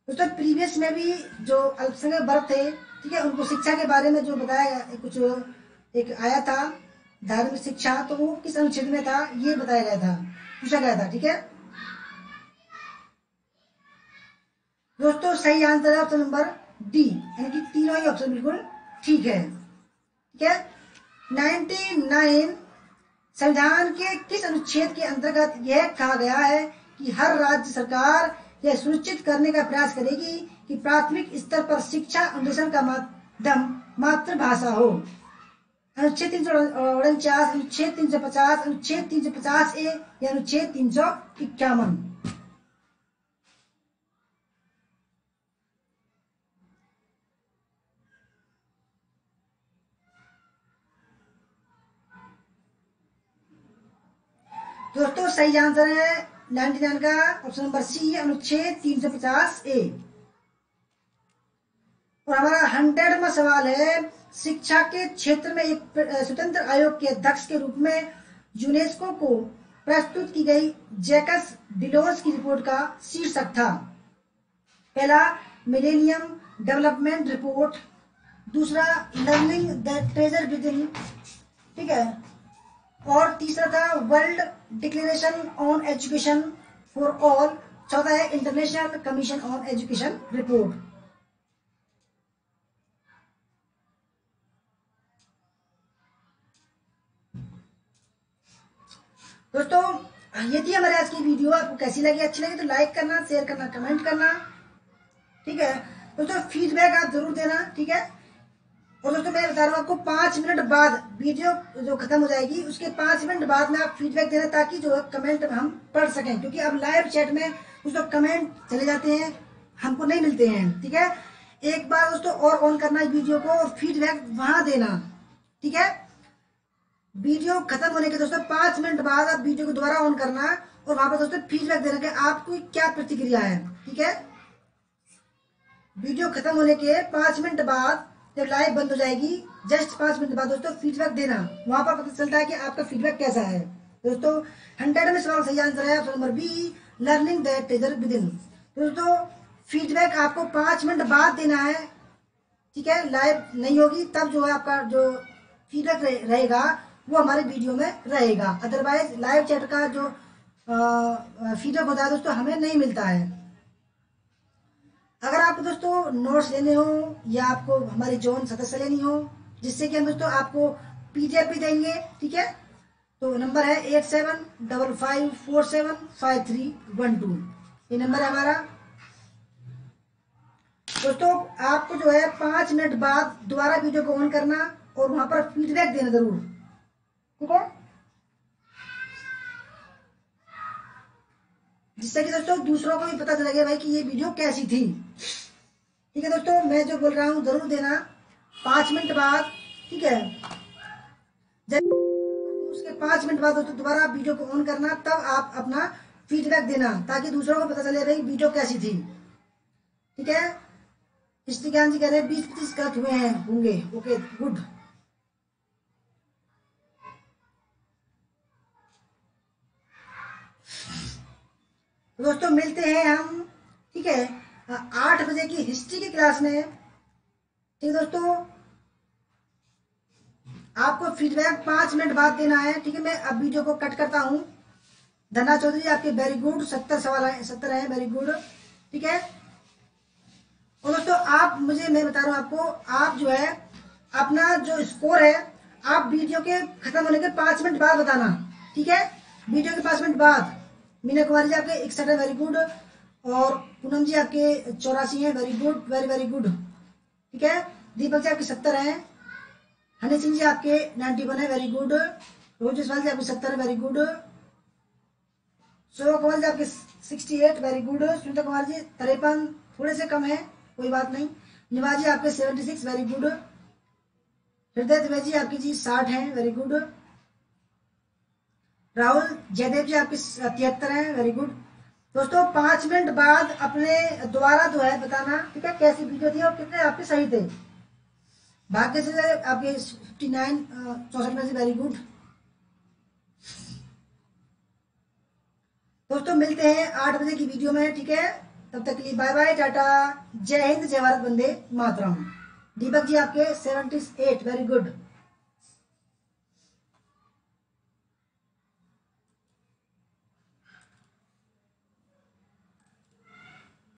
दोस्तों प्रीवियस में भी जो अल्पसंख्यक वर्ग थे, ठीक है, उनको शिक्षा के बारे में जो बताया कुछ एक आया था धार्मिक शिक्षा, तो वो किस अनुच्छेद में था ये बताया गया था, पूछा गया था, ठीक है। दोस्तों सही आंसर है ऑप्शन नंबर डी, यानी कि तीनों ही ऑप्शन बिल्कुल ठीक है, ठीक है। 99 संविधान के किस अनुच्छेद के अंतर्गत यह कहा गया है कि हर राज्य सरकार यह सुनिश्चित करने का प्रयास करेगी कि प्राथमिक स्तर पर शिक्षा अनुदेशन का माध्यम मातृभाषा हो। अनुच्छेद 349, अनुच्छेद 350, अनुच्छेद 350A या अनुच्छेद 351। दोस्तों सही आंसर है 99 का ऑप्शन नंबर सी, अनुच्छेद 350A। और हमारा 100वां सवाल है, शिक्षा के क्षेत्र में एक स्वतंत्र आयोग के अध्यक्ष के रूप में यूनेस्को को प्रस्तुत की गई जैकस डिलोस की रिपोर्ट का शीर्षक था। पहला मिलेनियम डेवलपमेंट रिपोर्ट, दूसरा learning the treasure with in, ठीक है, और तीसरा था world declaration on education for all, चौथा है international commission on education report. दोस्तों ये थी हमारे आज की वीडियो। आपको कैसी लगी? अच्छी लगी तो लाइक करना, शेयर करना, कमेंट करना, ठीक है दोस्तों। फीडबैक आप जरूर देना, ठीक है। और दोस्तों मैं बता रहा हूँ आपको 5 मिनट बाद वीडियो जो खत्म हो जाएगी उसके 5 मिनट बाद में आप फीडबैक देना, ताकि जो कमेंट हम पढ़ सकें, क्योंकि अब लाइव चैट में कुछ लोग कमेंट चले जाते हैं, हमको नहीं मिलते हैं, ठीक है। एक बार दोस्तों और ऑन करना है वीडियो को और फीडबैक वहां देना, ठीक है। वीडियो खत्म होने के दोस्तों 5 मिनट बाद आप वीडियो को दोबारा ऑन करना और वहां पर दोस्तों फीडबैक देना कि आपको क्या प्रतिक्रिया है, ठीक है। वीडियो खत्म होने के 5 मिनट बाद जब लाइव बंद हो जाएगी, जस्ट 5 मिनट बाद दोस्तों फीडबैक देना, वहां पर पता चलता है कि आपका फीडबैक कैसा है। दोस्तों 100 में सवाल सही आंसर है option number B, learning the treasure within. दोस्तों फीडबैक आपको 5 मिनट बाद देना है, ठीक है। लाइव नहीं होगी तब जो है आपका जो फीडबैक रहेगा वो हमारे वीडियो में रहेगा। अदरवाइज लाइव चैट का जो फीडबैक होता है दोस्तों हमें नहीं मिलता है। अगर आपको दोस्तों नोट्स लेने हो या आपको हमारी जोन सदस्य लेनी हो, जिससे कि हम दोस्तों आपको पीडीएफ भी देंगे, ठीक है, तो नंबर है 8755475312, ये नंबर है हमारा। दोस्तों आपको जो है 5 मिनट बाद दोबारा वीडियो को ऑन करना और वहां पर फीडबैक देना जरूर, ठीक है, जिससे कि दोस्तों दूसरों को भी पता चलेगा भाई कि ये वीडियो कैसी थी, ठीक है। दोस्तों मैं जो बोल रहा हूँ जरूर देना 5 मिनट बाद, ठीक है। जब उसके 5 मिनट बाद दोस्तों दोबारा वीडियो को ऑन करना, तब आप अपना फीडबैक देना, ताकि दूसरों को पता चले भाई वीडियो कैसी थी, ठीक है। हिस्ट्रीज्ञान जी कह रहे हैं 20-25 गलत हुए हैं होंगे, ओके गुड। दोस्तों मिलते हैं हम, ठीक है, 8 बजे की हिस्ट्री की क्लास में, ठीक है दोस्तों। आपको फीडबैक 5 मिनट बाद देना है, ठीक है। मैं अब वीडियो को कट करता हूं। धन्ना चौधरी आपके वेरी गुड, 70 सवाल है, 70 है, वेरी गुड, ठीक है। और दोस्तों आप मुझे, मैं बता रहा हूं आपको, आप जो है अपना जो स्कोर है आप वीडियो के खत्म होने के 5 मिनट बाद बताना, ठीक है। वीडियो के 5 मिनट बाद मीना कुमारी जी आपके 61 है, वेरी गुड, और पूनम जी आपके 84 है, very good, very very good, ठीक है। दीपक जी आपके 70 है, हनी सिंह जी आपके 91 है, वेरी गुड, रोहित जायसवाल जी आपके 70 है, वेरी गुड, शोभा कुमार जी आपके 68, वेरी गुड, सुनीता कुमार जी 53, थोड़े से कम है, कोई बात नहीं, निवाज जी आपके 76, वेरी गुड, हृदय द्विवेदी जी आपकी जी 60 है, वेरी गुड, राहुल जयदेव जी आपके 73 है, वेरी गुड। दोस्तों 5 मिनट बाद अपने दोबारा जो है बताना, ठीक है, कैसी वीडियो थी और कितने आपके सही थे। भाग्य से आपके 59, 64 में से, वेरी गुड। दोस्तों मिलते हैं 8 बजे की वीडियो में, ठीक है। तब तक के लिए बाय बाय, टाटा, जय हिंद, जय भारत, वंदे मातरम। दीपक जी आपके 78, वेरी गुड।